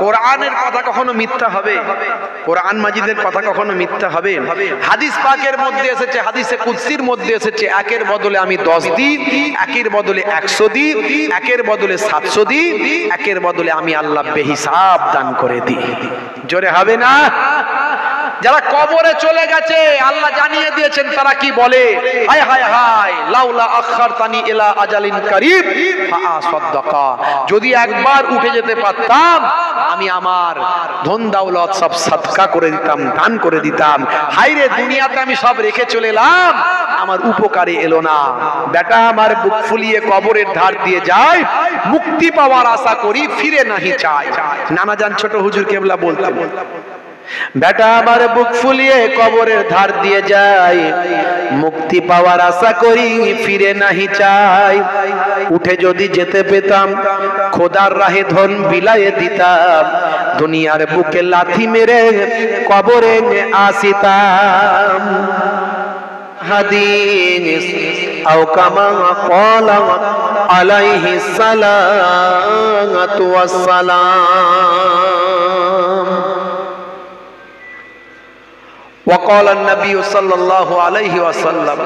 কোরআনের কথা কখনো মিথ্যা হবে? কোরআন মাজিদের কথা কখনো মিথ্যা হবে? হাদিস পাকের মধ্যে এসেছে, হাদিসে কুদসির মধ্যে এসেছে, একের বদলে আমি 10 দিই, একের বদলে 100 দিই, একের বদলে 700 দিই, একের বদলে আমি আল্লাহ বেহিসাব দান করে দিই। জোরে হবে না? যারা কবরে চলে গেছে আল্লাহ জানিয়ে দিয়েছেন তারা কি বলে, হায় হায় হায় লাউলা আখারতানি ইলা আজালিন কারীব ফাআসাদদাকা, যদি একবার উঠে যেতে পারতাম আমি আমার ধন দৌলত সব সাদকা করে দিতাম, দান করে দিতাম। হায়রে দুনিয়াতে আমি সব রেখে চলে এলাম, আমার উপকারে এলো না। বেটা আমার বুক ফুলিয়ে কবরের ধার দিয়ে যায়, মুক্তি পাওয়ার আশা করি ফিরে নাহি চাই। নানা জান ছোট হুজুর কেবলা বলতেন, বেটা আমার বুক ফুলিয়ে কবরের ধার দিয়ে যায়, মুক্তি পাওয়ার আশা করি ফিরে নাহি চাই। উঠে যদি যেতে পেতাম খোদার রাহে ধন বিলায়ে দিতাম, দুনিয়ার বুকে লাথি মেরে কবরে আসিতাম। হাদিস আও কামা ক্বালা আলাইহিস সালাতু ওয়াস সালাম। وقال النبي صلى الله عليه وسلم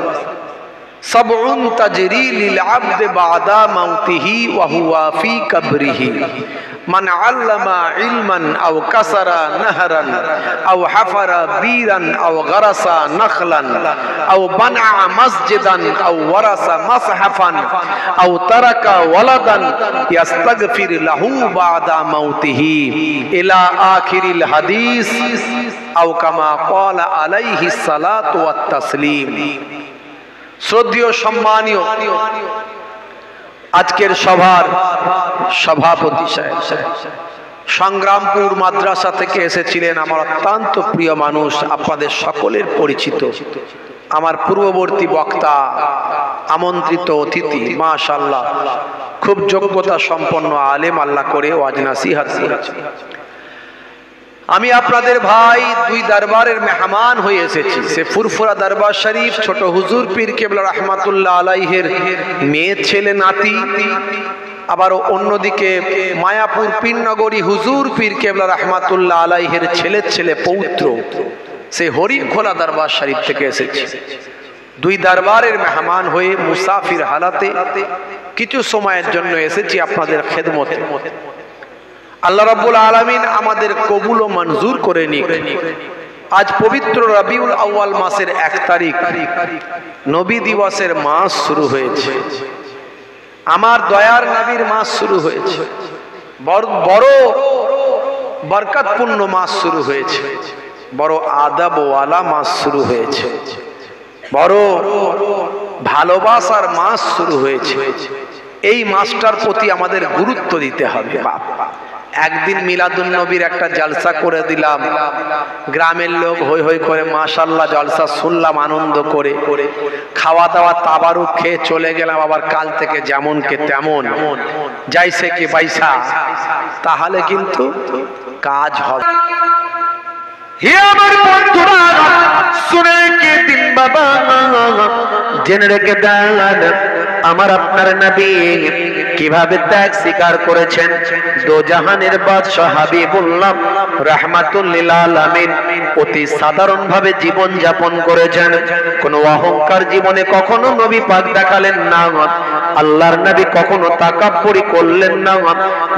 سبع تجري للعبد بعد موته وهو في قبره من علم علما أو كسر نهرا أو حفر بيرا أو غرس نخلا أو بنى مسجدا أو ورث مصحفا أو ترك ولدا يستغفر له بعد موته إلى آخر الحديث أو كما قال عليه الصلاة والتسليم। শ্রদ্ধেয় সম্মানীয় আজকের সভার সভাপতি সাহেব, সংগ্রামপুর মাদ্রাসা থেকে এসেছিলেন আমার অত্যন্ত প্রিয় মানুষ, আপনাদের সকলের পরিচিত আমার পূর্ববর্তী বক্তা, আমন্ত্রিত অতিথি, মাশাআল্লাহ খুব যোগ্যতা সম্পন্ন আলেম আল্লাহ করে ওয়াজ নাসিহত করেছেন। আমি আপনাদের ভাই দুই দরবারের মেহমান হয়ে এসেছি। সে ফুরফুরা দরবার শরীফ ছোট হুজুর পীর কেবলা রহমাতুল্লাহ আলাইহির মেয়ে ছেলে নাতি, আবার অন্যদিকে মায়াপুর পীরনগরী হুজুর পীর কেবলা রহমাতুল্লাহ আলাইহির ছেলের ছেলে পৌত্র, সে হরিণখোলা দরবার শরীফ থেকে এসেছে। দুই দরবারের মেহমান হয়ে মুসাফির হালাতে কিছু সময়ের জন্য এসেছি আপনাদের খেদমতে। আল্লাহ রাব্বুল আলামিন আমাদের কবুল ও মঞ্জুর করে নিক। আজ পবিত্র রবিউল আউয়াল মাসের 1 তারিখ, নবী দিবসের মাস শুরু হয়েছে, আমার দয়ার নবীর মাস শুরু হয়েছে, বড় বরকতপূর্ণ মাস শুরু হয়েছে, বড় আদব ওয়ালা মাস শুরু হয়েছে, বড় ভালোবাসার মাস শুরু হয়েছে। এই মাসটার প্রতি আমাদের গুরুত্ব দিতে হবে। একদিন মিলাদুন নবীর একটা জলসা করে দিলাম, গ্রামের লোক হই হই করে মাশাআল্লাহ জলসা শুনলাম, আনন্দ করে খাওয়া দাওয়া তাবারুক খেয়ে চলে গেলাম। আবার কাল থেকে যেমন কে তেমন, যাইছে কি বাইসা, তাহলে কিন্তু কাজ হবে। হে আমার বন্ধুরা, শুনে কে দিন বাবা, জেনে রেখে দেন আমার আপনার নবী কিভাবে ত্যাগ স্বীকার করেছেন। দো জাহানের বাদশা হাবিবুল্লাহ রাহমাতুল লিল আলামিন অতি সাধারণ ভাবে জীবন যাপন করেছেন। কোনো অহংকার জীবনে কখনো নবী পাক দেখালেন না, আল্লাহর নবী কখনো তাকাব্বুরি করলেন না,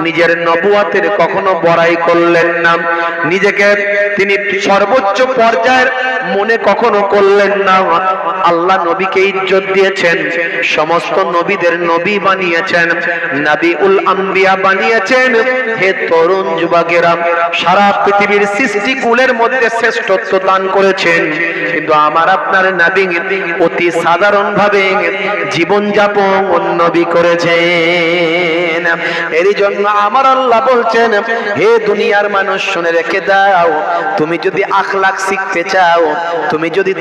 নিজের নবুয়তের কখনো বড়াই করলেন না, নিজেকে তিনি সর্বোচ্চ পর্যায়ের মনে কখনো করলেন না। আল্লাহ নবীকে ইজ্জত দিয়েছেন, সমস্ত নবীদের নবী বানিয়েছেন, নবীউল আম্বিয়া বানিয়েছেন। হে তরুণ যুবকেরা, সারা পৃথিবীর সৃষ্টিকুলের মধ্যে শ্রেষ্ঠত্ব দান করেছেন, কিন্তু আমার আপনার নবী অতি সাধারণ ভাবে জীবন যাপন নবী করেছেন। এর জন্য আমার আল্লাহ বলছেন, হে দুনিয়ার মানুষ শুনে রেখে দাও, তুমি যদি আখলাক শিখতে চাও, তুমি যদি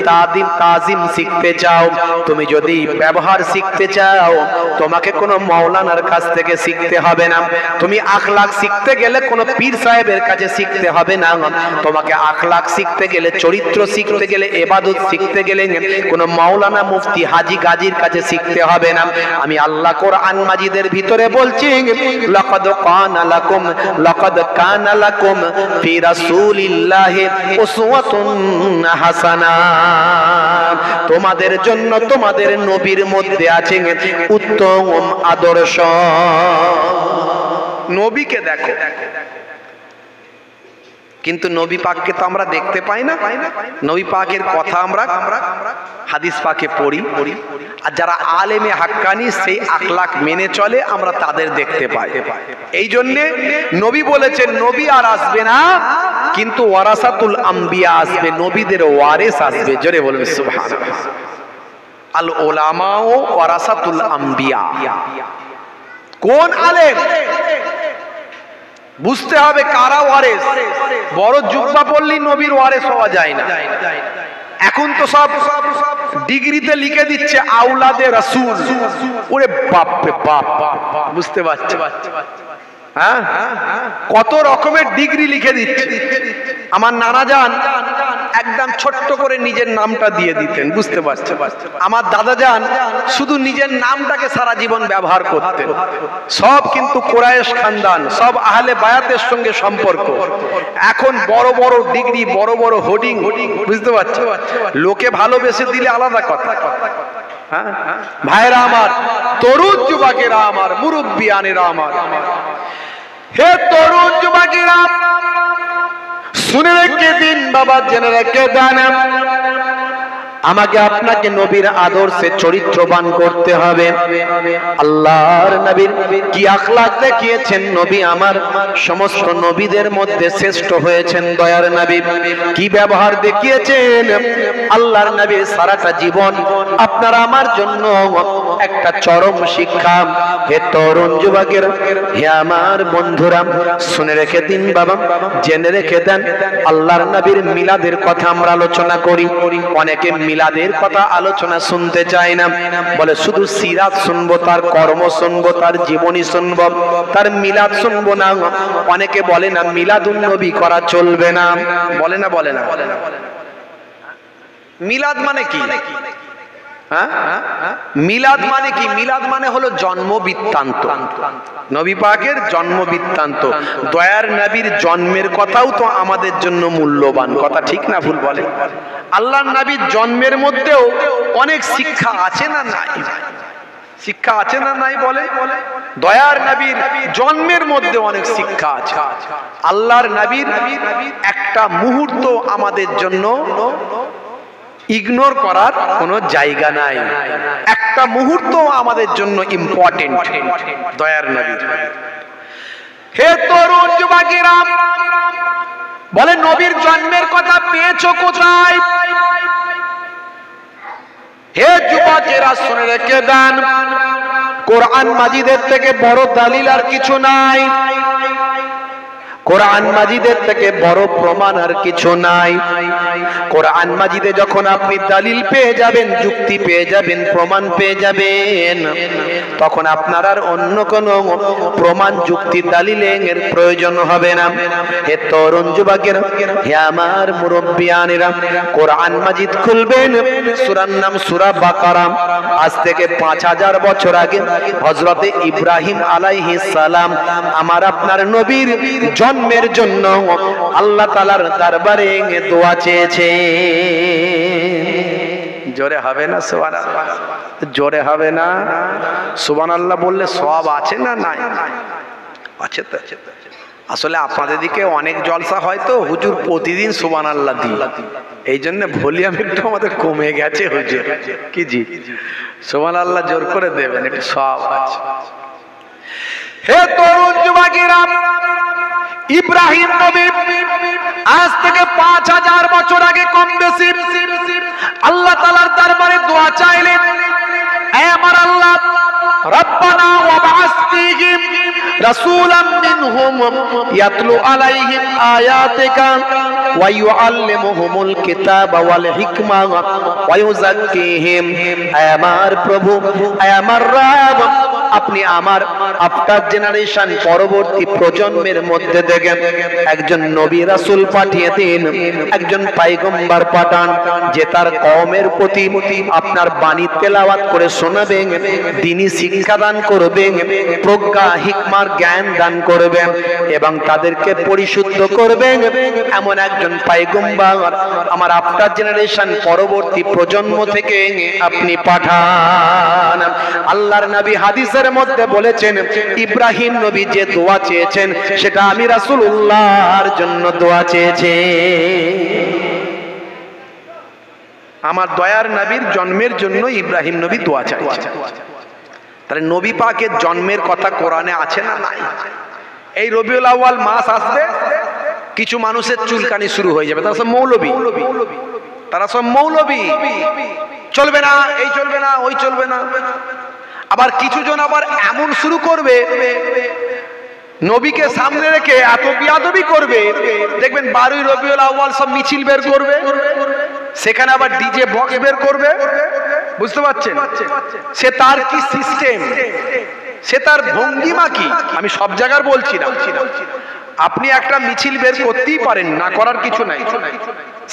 তাজিম শিখতে চাও, তুমি যদি ব্যবহার শিখতে চাও, তোমাকে কোনো মাওলানার কাছ থেকে শিখতে হবে না। তুমি আখলাক শিখতে গেলে কোনো পীর সাহেবের কাছে শিখতে হবে না। তোমাকে আখলাক শিখতে গেলে, চরিত্র শিখতে গেলে, ইবাদত শিখতে গেলে কোনো মাওলানা, মুফতি, হাজী, গাজীর কাছে শিখতে হবে না। আমি আল্লাহ কোরআন মাজিদের ভিতরে বলছি, লাকাদ কানা লাকুম ফি রাসূলিল্লাহি উসওয়াতুন হাসানা। তোমাদের জন্য তোমাদের নবীর মধ্যে আছে উত্তম আদর্শ। নবীকে দেখো, কিন্তু নবী পাককে তো আমরা দেখতে পাই না। নবী পাকের কথা আমরা হাদিস পাকে পড়ি, আর যারা আলেমে হাক্কানি সেই আখলাক মেনে চলে আমরা তাদের দেখতে পাই। এই জন্যে নবী বলেছেন, নবী আর আসবে না, কিন্তু ওয়ারাসাতুল আম্বিয়া আসবে, নবীদের ওয়ারিস আসবে। জোরে বলবেন সুবহানাল্লাহ। আল উলামা ও ওয়ারাসাতুল আম্বিয়া। কোন আলেম? বুঝতে হবে কারা ওয়ারিস। বড় জুব্বা পড়লেই নবীর ওয়ারিস হওয়া যায় না। এখন তো সব ডিগ্রিতে লিখে দিচ্ছে আওলাদে রাসূল। ওরে বাপ রে বাপ, বুঝতে পারছে? হ্যাঁ, কত রকমের ডিগ্রি লিখে দিচ্ছে। আমার নানা যান একদম ছোট্ট করে নিজের নামটা দিয়ে দিতেন, বুঝতে পারছে? আমার দাদা যান শুধু নিজের নামটাকে সারা জীবন ব্যবহার করতেন। সব কিন্তু কুরাইশ খানদান, সব আহলে বায়াতের সঙ্গে সম্পর্ক। এখন বড় বড় ডিগ্রি, বড় বড় হোর্ডিং, বুঝতে পারছো? লোকে ভালোবেসে দিলে আলাদা কথা। ভাইরা আমার, তরুণ যুবকেরা আমার, মুরব্বিয়ানেরা আমার, হে তরুণ যুবকেরা, শুনে রেখে দিন বাবা, জেনে রেখে দেন, আমাকে আপনাকে নবীর আদর্শে চরিত্রবান করতে হবে। আল্লাহর নবীর কি আখলাক দেখিয়েছেন, নবী আমার সমস্ত নবীদের মধ্যে শ্রেষ্ঠ হয়েছেন। দয়ার নবী কি ব্যবহার দেখিয়েছেন, আল্লাহর নবীর সারাটা জীবন আপনার আমার জন্য একটা চরম শিক্ষা। হে তরুণ যুবকেরা, হে আমার বন্ধুরা, শুনে রেখে দিন বাবা, জেনে রেখে দেন, আল্লাহর নবীর মিলাদের কথা আমরা আলোচনা করি। অনেকে মিলাদের কথা আলোচনা শুনতে চায় না, বলে শুধু সিরাত শুনবো, তার কর্ম শুনবো, তার জীবনী শুনবো, তার মিলাদ শুনবো না। অনেকে বলে না মিলাদুন নবী করা চলবে না, বলে না? বলে না? মিলাদ মানে কি? মিলাদ মানে কি? মিলাদ মানে হলো জন্ম বৃত্তান্ত, নবী পাকের জন্ম বৃত্তান্ত। দয়ার নবীর জন্মের কথাও তো আমাদের জন্য মূল্যবান কথা, ঠিক না ভুল বলে? আল্লাহর নবীর জন্মের মধ্যেও অনেক শিক্ষা আছে না নাই? শিক্ষা আছে না নাই বলে? দয়ার নবীর জন্মের মধ্যে অনেক শিক্ষা আছে। আল্লাহর নবীর একটা মুহূর্ত আমাদের জন্য ইগনোর করার কোনো জায়গা নাই, একটা মুহূর্ত আমাদের জন্য ইম্পর্টেন্ট দয়ার নবী। হে তরুণ যুবকেরা, বলে নবীর জন্মের কথা পেয়েছো কোথায়? হে যুবকেরা, শুনে রেখে দেন, কোরআন মাজিদের থেকে বড় দলিল আর কিছু নাই। কোরআন মাজিদের থেকে বড় প্রমাণ আর কিছু নাই। কোরআন মাজিদে যখন আপনি দলিল পেয়ে যাবেন, যুক্তি পেয়ে যাবেন, প্রমাণ পেয়ে যাবেন, তখন আপনার আর অন্য কোনো প্রমাণ, যুক্তি, দলিলের প্রয়োজন হবে না। হে তরুণ যুবকেরা, হে আমার মুরব্বিয়ানেরা, কোরআন মাজিদ খুলবেন, সূরার নাম সূরা বাকারা। আজ থেকে 5000 বছর আগে হযরতে ইব্রাহিম আলাইহিস সালাম আমার আপনার নবীর জন্মের জন্য আল্লাহ তাআলার দরবারে দোয়া চেয়েছে। জোরে হবে না সুবহানাল্লাহ? জোরে হবে না? সুবহানাল্লাহ বললে সওয়াব আছে না নাই? আছে তো। আসলে আপনাদের দিকে অনেক জলসা হয় তো হুজুর প্রতিদিন সুবহানাল্লাহ দিই, এই জন্য ভলিউম একটু আমাদের কমে গেছে হুজুর। কি জি, সুবহানাল্লাহ জোর করে দেবেন, একটু সওয়াব আছে। হে তরুণ যুবকেরা, ইব্রাহিম নবী আজ থেকে 5000 বছর আগে কম বেশি আল্লাহ তাআলার দরবারে দোয়া চাইলেন, হে আমার আল্লাহ, রব্বানা ওয়াবআস ফীহিম রাসূলাম মিনহুম ইয়াতলু আলাইহিম আয়াতিকা ওয়া ইউআল্লিমুহুমুল কিতাবা ওয়াল হিকমা ওয়া ইউযাক্কিহিম। হে আমার প্রভু, হে আমার রব, আপনি আমার আফটার জেনারেশন পরবর্তী প্রজন্মের মধ্যে দেখেন একজন নবী রাসূল পাঠিয়ে দিন, একজন পয়গম্বর পাঠান, যে তার কওমের প্রতি আপনার বাণী তেলাওয়াত করে শোনাবেন, দ্বীনি শিক্ষা দান করবেন, প্রজ্ঞা হিকমার জ্ঞান দান করবেন এবং তাদেরকে পরিশুদ্ধ করবেন। এমন একজন পয়গম্বর আমার আফটার জেনারেশন পরবর্তী প্রজন্ম থেকে আপনি পাঠান। আল্লাহর নবী হাদিসের মধ্যে বলেছেন, ইব্রাহিম নবী যে দোয়া চেয়েছেন সেটা আমি রাসূলুল্লাহর জন্য দোয়া চেয়েছি। আমার দয়ার নবীর জন্মের জন্য ইব্রাহিম নবী দোয়া চাইছেন। তাহলে নবী পাকের জন্মের কথা কোরআনে আছে না নাই? এই রবিউল আউয়াল মাস আসবে, কিছু মানুষের চুলকানি শুরু হয়ে যাবে, তারা সব মৌলবী, তারা সব মৌলবী, চলবে না, এই চলবে না, ওই চলবে না। আবার কিছু জন আবার এমন শুরু করবে, নবীকে সামনে রেখে এত বিয়াদবি করবে, দেখবেন 12ই রবিউল আউয়াল সব মিছিল বের করবে, সেখানে আবার ডিজে বক্স বের করবে। বুঝতে পারছেন? সে তার কি সিস্টেম, সে তার ভঙ্গিমা কি, আমি সব জায়গার বলছি না। আপনি একটা মিছিল বের করতেই পারেন, না করার কিছু নাই,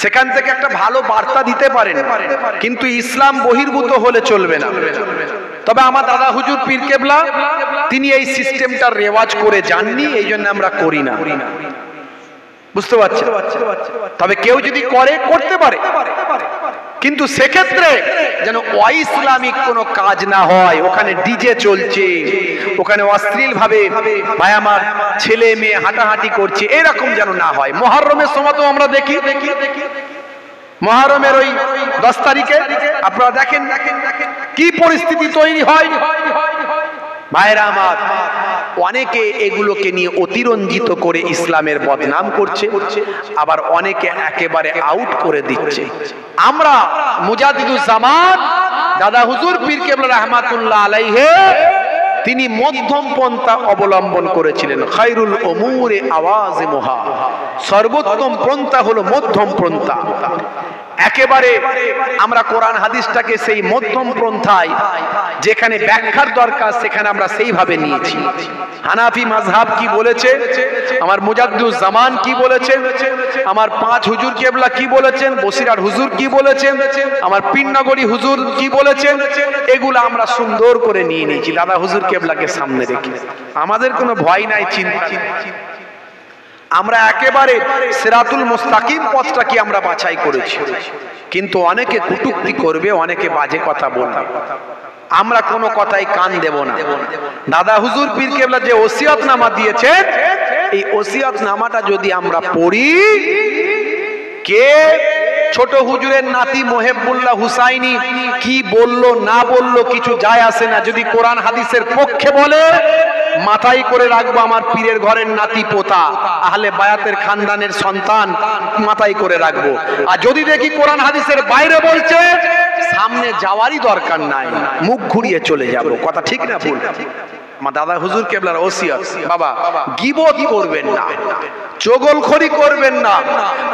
সেখান থেকে একটা ভালো বার্তা দিতে পারেন, কিন্তু ইসলাম বহির্ভূত হলে চলবে না। তবে আমার দাদা হুজুর পীর কেবলা তিনি এই সিস্টেমটা রেওয়াজ করে যাননি, এই জন্য আমরা করি না। বুঝতে পারছেন? তবে কেউ যদি করে, করতে পারে, কিন্তু সেক্ষেত্রে যেন অইসলামিক কোনো কাজ না হয়। ওখানে ডিজে চলছে, ওখানে অশ্লীল ভাবে ভাই আমার ছেলে মেয়ে হাঁটাহাঁটি করছে, এরকম যেন না হয়। মুহররমের সময় তো আমরা দেখি, মুহররমের ওই 10 তারিখে আপনারা দেখেন কি পরিস্থিতি তৈরি হয়। ভাইরা আমার, অনেকে এগুলোকে নিয়ে অতিরঞ্জিত করে ইসলামের বদনাম করছে, আবার অনেকে একেবারে আউট করে দিচ্ছে। আমরা মুজাদ্দিদুজ জামান দাদা হুজুর পীর কেবলা রাহমাতুল্লাহ আলাইহি তিনি মধ্যম পন্থা অবলম্বন করেছিলেন। খায়রুল উমুরে আওয়াজিমুহা, সর্বোত্তম পন্থা হলো মধ্যম পন্থা। একেবারে আমরা কোরআন হাদিসটাকে সেই মধ্যম পন্থায় যেখানে ব্যাখ্যার দরকার সেখানে আমরা সেইভাবে নিয়েছি। হানাফি মাযহাব কি বলেছে, আমার মুজাদ্দিদুজ জামান কি বলেছেন, আমার 5 হুজুর কেবলা কি বলেছেন, বসিরহাট হুজুর কি বলেছেন, আমার পীরনগরী হুজুর কি বলেছেন, এগুলো আমরা সুন্দর করে নিয়ে নিয়েছি দাদা হুজুর কেবলাকে সামনে রেখে। আমাদের কোনো ভয় নাই, চিন্তা। আমরা একেবারে সিরাতুল মুস্তাকিম পথটাকে আমরা বাছাই করেছি, কিন্তু অনেকে কটূক্তি করবে, অনেকে বাজে কথা বলবে, আমরা কোনো কথাই কান দেব না। দাদা হুজুর পীর কেবলা যে ওসিয়তনামা দিয়েছেন, এই ওসিয়তনামাটা যদি আমরা পড়ি, কে ছোট হুজুরের নাতি মোহেবুল্লাহ হুসাইনি কি বললো না বললো কিছু যায় আসে না। যদি কোরআন হাদিসের পক্ষে বলে, মাথায় করে রাখবো আমার পীরের ঘরের নাতি পোতা, আহলে বায়াতের খানদানের সন্তান, মাথায় করে রাখবো। আর যদি দেখি কোরআন হাদিসের বাইরে বলছে, সামনে যাওয়ারই দরকার নাই, মুখ ঘুরিয়ে চলে যাব। কথা ঠিক না ভুল? আমার দাদা হুজুর কেবলার ওসিয়ত, বাবা গীবত করবেন না, চগলখড়ি করবেন না,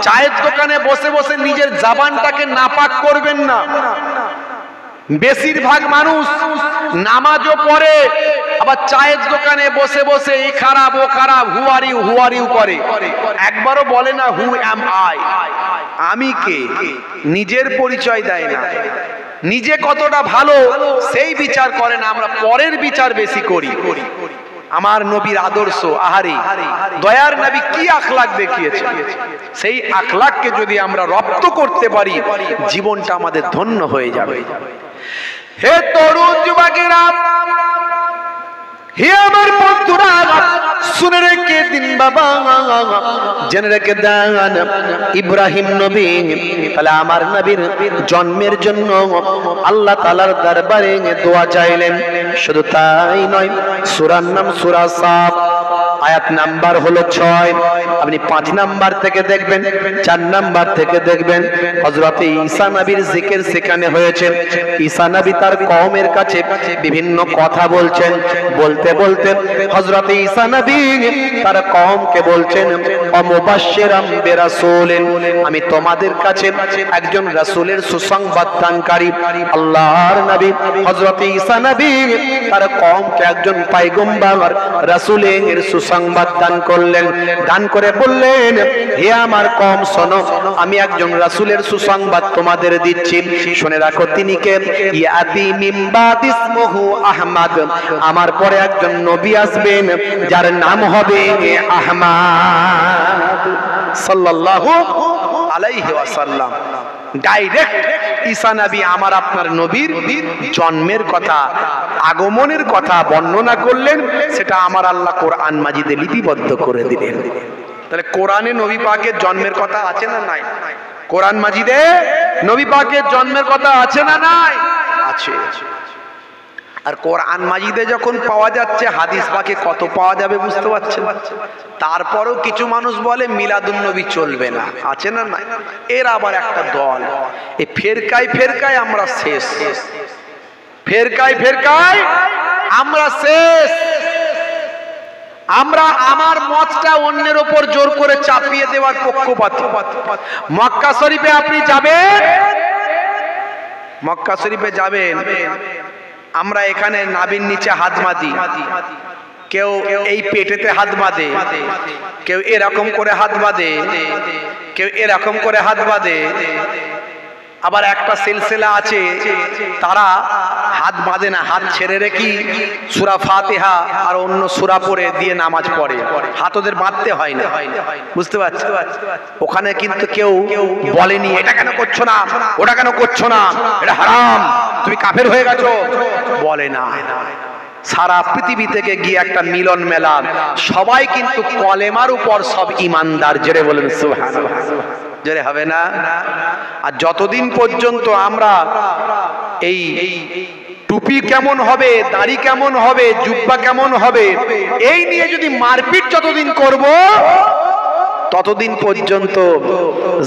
চায়ের দোকানে বসে বসে নিজের জবানটাকে নাপাক করবেন না। বেশিরভাগ মানুষ নামাজও পড়ে, আবার চায়ের দোকানে বসে বসে এই খারাপ ও খারাপ হুয়ারিউ হুয়ারিউ করে, একবারও বলে না হু অ্যাম আই, আমি কে, নিজের পরিচয় দেয় না। নিজে কতটা ভালো সেই বিচার করে না, আমরা পরের বিচার বেশি করি। আমার নবীর আদর্শ, আহারি দয়ার নবী কি আখলাক দেখিয়েছে, সেই আখলাককে যদি আমরা রপ্ত করতে পারি, জীবনটা আমাদের ধন্য হয়ে যাবে। হে তরুণ যুবকেরা, হে আমার বন্ধুরা, শুনে রেখে দিন বাবা, জেনে রেখে দেন, ইব্রাহিম নবী তাহলে আমার নবীর জন্মের জন্য আল্লাহ তাআলার দরবারে দোয়া চাইলেন। শুধু তাই নয়, সূরার নাম সূরা সাফ, আয়াত নাম্বার হলো 6। আপনি 5 নাম্বার থেকে দেখবেন, 4 নাম্বার থেকে দেখবেন, হযরত ঈসা নবীর জিকির সেখানে হয়েছে। ঈসা নবী তার কওমের কাছে বিভিন্ন কথা বলছেন, বলতে বলতে হযরত ঈসা নবী তার কওমকে বলছেন, অমুবাশশিরাম বিরাসূলিন, আমি তোমাদের কাছে একজন রাসূলের সুসংবাদ দানকারী। আল্লাহর নবী হযরত ঈসা নবী তার কওমকে একজন পয়গম্বর রাসূলের সুসংবাদ দান করলেন। দান করে বললেন, হে আমার কওম শোনো, আমি একজন রাসূলের সুসংবাদ তোমাদের দিচ্ছি, শুনে রাখো। তিনি কে? ইয়াতি মিন বাদ ইসমুহু আহমদ, আমার পরে একজন নবী আসবেন যার নাম হবে আহমদ সাল্লাল্লাহু আলাইহি ওয়াসাল্লাম। ডাইরেক্ট ঈসা নবী আমার আপনার নবীর জন্মের কথা, আগমনের কথা বর্ণনা করলেন। সেটা আমার আল্লাহ কোরআন মাজিদে লিপিবদ্ধ করে দিলেন। তাহলে কোরআনে নবী পাকের জন্মের কথা আছে না নাই? কোরআন মাজিদে নবী পাকের জন্মের কথা আছে না নাই? আছে। আর কোরআন মাজিদে যখন পাওয়া যাচ্ছে, হাদিস পাকে কত পাওয়া যাবে বুঝতে পারছেন? তারপরেও কিছু মানুষ বলে মিলাদুন নবী চলবে না, আছে না নাই? এর আবার একটা দল, এই ফেরকায় ফেরকায় আমরা শেষ, ফেরকায় ফেরকায় আমরা শেষ। আমরা আমার মতটা অন্যের উপর জোর করে চাপিয়ে দেওয়ার পক্ষপাতী। মক্কা শরীফে আপনি যাবেন, মক্কা শরীফে যাবেন, আমরা এখানে নাভির নিচে হাত বাঁধি, কেউ এই পেটেতে হাত বাঁধে, কেউ এরকম করে হাত বাঁধে, কেউ এরকম করে হাত বাঁধে। আবার একটা সিলসিলা আছে, তারা হাত বাঁধে না, হাত ছেড়ে রেখে সূরা ফাতিহা আর অন্য সূরা পড়ে দিয়ে নামাজ পড়ে। হাত ওদের বাঁধতে হয় না, বুঝতে পারছো? ওখানে কিন্তু কেউ বলেনি এটা কেন করছো না, ওটা কেন করছো না, এটা হারাম, তুমি কাফের হয়ে গেছো, বলে না। সারা পৃথিবী থেকে গিয়ে একটা মিলন মেলা, সবাই কিন্তু কলেমার উপর সব ঈমানদার। জোরে বলেন সুবহানাল্লাহ, জোরে হবে না? আর যতদিন পর্যন্ত আমরা এই টুপি কেমন হবে, দাড়ি কেমন হবে, জুব্বা কেমন হবে, এই নিয়ে যদি মারপিট যতদিন করব, ততদিন পর্যন্ত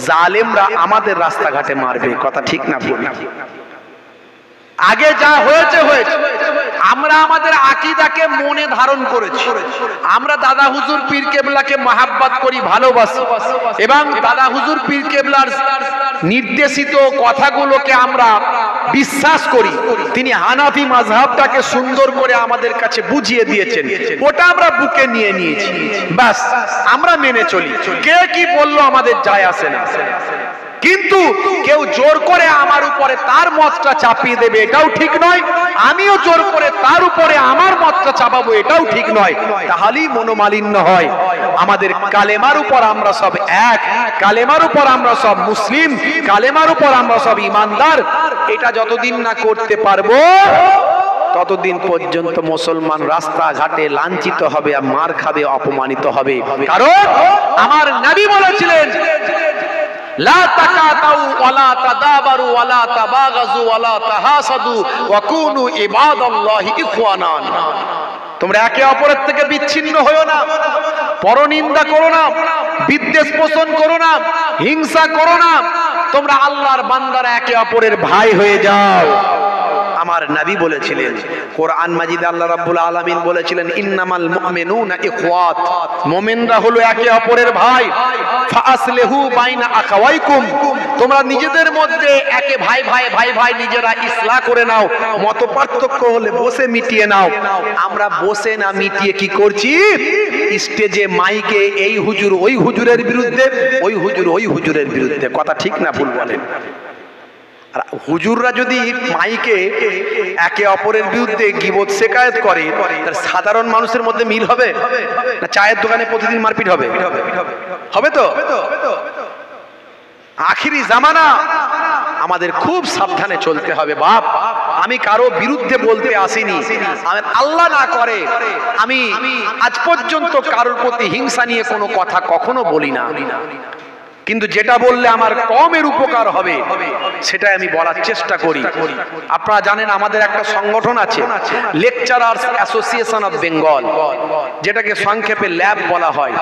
জালেমরা আমাদের রাস্তাঘাটে মারবে। কথা ঠিক না ভুল? আগে যা হয়েছে হয়েছে, আমরা আমাদের আকীদাকে মনে ধারণ করেছি। আমরা দাদা হুজুর পীর কেবলাকে মহাব্বত করি, ভালোবাসি, এবং দাদা হুজুর পীর কেবলার নির্দেশিত কথাগুলোকে আমরা বিশ্বাস করি। তিনি হানাফি মাযহাবটাকে সুন্দর করে আমাদের কাছে বুঝিয়ে দিয়েছেন, ওটা আমরা বুকে নিয়ে নিয়েছি, বাস আমরা মেনে চলি। কে কি বললো আমাদের যায় আসে না। কিন্তু কেউ জোর করে আমার উপরে তার মতটা চাপিয়ে দেবে, এটাও ঠিক নয়। আমিও জোর করে তার উপরে আমার মতটা চাপাবো, এটাও ঠিক নয়। তাহলেই মনোমালিন্য হয়। আমাদের কালেমার উপর আমরা সব এক, কালেমার উপর আমরা সব মুসলিম, কালেমার উপর আমরা সব ঈমানদার। এটা যতদিন না করতে পারবো, ততদিন পর্যন্ত মুসলমান রাস্তাঘাটে লাঞ্ছিত হবে, মার খাবে, অপমানিত হবে। কারণ আমার নবী বলেছিলেন, লা তাকাতাউ ওয়ালা তাদাবারু ওয়ালা তাবাগাজু ওয়ালা তাহাসাদু ওয়া কুনু ইবাদাল্লাহি ইখওয়ানান। তোমরা একে অপরের থেকে বিচ্ছিন্ন হয়ো না, পরনিন্দা করো না, বিদ্বেষ পোষণ করো না, হিংসা করো না, তোমরা আল্লাহর বান্দারা একে অপরের ভাই হয়ে যাও। আমার নবী বলেছিলেন, কোরআন মাজিদে আল্লাহ রাব্বুল আলামিন বলেছিলেন, ইন্নামাল মুমিনুনা ইখওয়াত, মুমিনরা হলো একে অপরের ভাই। ফাআসলিহু বাইনা আখাওয়াইকুম, তোমরা নিজেদের মধ্যে একে ভাই ভাই ভাই ভাই নিজেরা ইসলাহ করে নাও। মত পার্থক্য হলে বসে মিটিয়ে নাও। আমরা বসে না মিটিয়ে কি করছি? স্টেজে মাইকে এই হুজুর ওই হুজুরের বিরুদ্ধে, ওই হুজুর ওই হুজুরের বিরুদ্ধে। কথা ঠিক না ভুল বলেন? আর হুজুররা যদি মাইকে একে অপরের বিরুদ্ধে গীবত শিকায়ত করে, তার সাধারণ মানুষের মধ্যে মিল হবে না? চায়ের দোকানে প্রতিদিন মারপিট হবে? হবে তো? আখিরি জামানা, আমাদের খুব সাবধানে চলতে হবে বাপ। আমি কারো বিরুদ্ধে বলতে আসিনি, আল্লাহ না করে আমি আজ পর্যন্ত কারোর প্রতি হিংসা নিয়ে কোনো কথা কখনো বলি না, কিন্তু যেটা বললে আমার কমের উপকার হবে সেটাই আমি বলার চেষ্টা করি। আপনারা জানেন আমাদের একটা সংগঠন আছে লেকচারার্স অ্যাসোসিয়েশন অফ বেঙ্গল, যেটাকে সংক্ষেপে ল্যাব বলা হয়।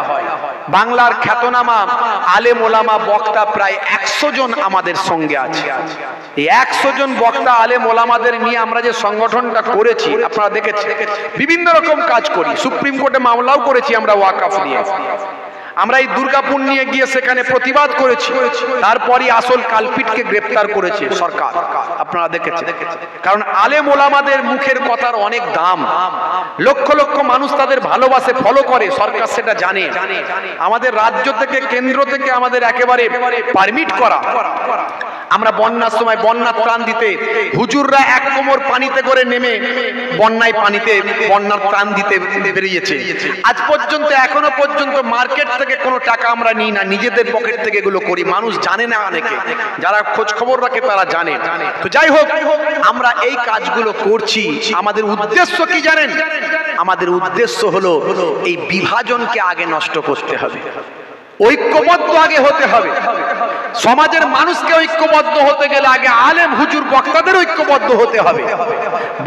বাংলার খ্যাতনামা আলেম ওলামা বক্তা প্রায় 100 জন আমাদের সঙ্গে আছে। এই 100 জন বক্তা আলেম ওলামাদের নিয়ে আমরা যে সংগঠনটা করেছি আপনারা দেখেছেন, বিভিন্ন রকম কাজ করি, সুপ্রিম কোর্টে মামলাও করেছি আমরা ওয়াকফ নিয়ে। আমরা এই দুর্গাপুর নিয়ে গিয়ে সেখানে প্রতিবাদ করেছি, তারপরই আসল কালপিটকে গ্রেফতার করেছে সরকার, আপনারা দেখেছেন। কারণ আলেম ওলামাদের মুখের কথার অনেক দাম, লক্ষ লক্ষ মানুষ তাদের ভালোবাসে, ফলো করে, সরকার সেটা জানে। আমাদের রাজ্য থেকে কেন্দ্র থেকে আমাদের একেবারে পারমিট করা। আমরা বন্যার সময় বন্যার ত্রাণ দিতে হুজুররা 1 কোমর পানিতে করে নেমে বন্যায় পানিতে বন্যার ত্রাণ দিতে বেরিয়েছে। আজ পর্যন্ত এখনো পর্যন্ত মার্কেট থেকে কোনো টাকা আমরা নিই না, নিজেদের পকেট থেকে এগুলো করি। মানুষ জানে না, অনেকে যারা খোঁজ খবর রাখে তারা জানে। তো যাই হোক, আমরা এই কাজগুলো করছি। আমাদের উদ্দেশ্য কি জানেন? আমাদের উদ্দেশ্য হলো এই বিভাজনকে আগে নষ্ট করতে হবে, ঐক্যবদ্ধ আগে হতে হবে। সমাজের মানুষকে ঐক্যবদ্ধ হতে গেলে আগে আলেম হুজুর বক্তাদের ঐক্যবদ্ধ হতে হবে।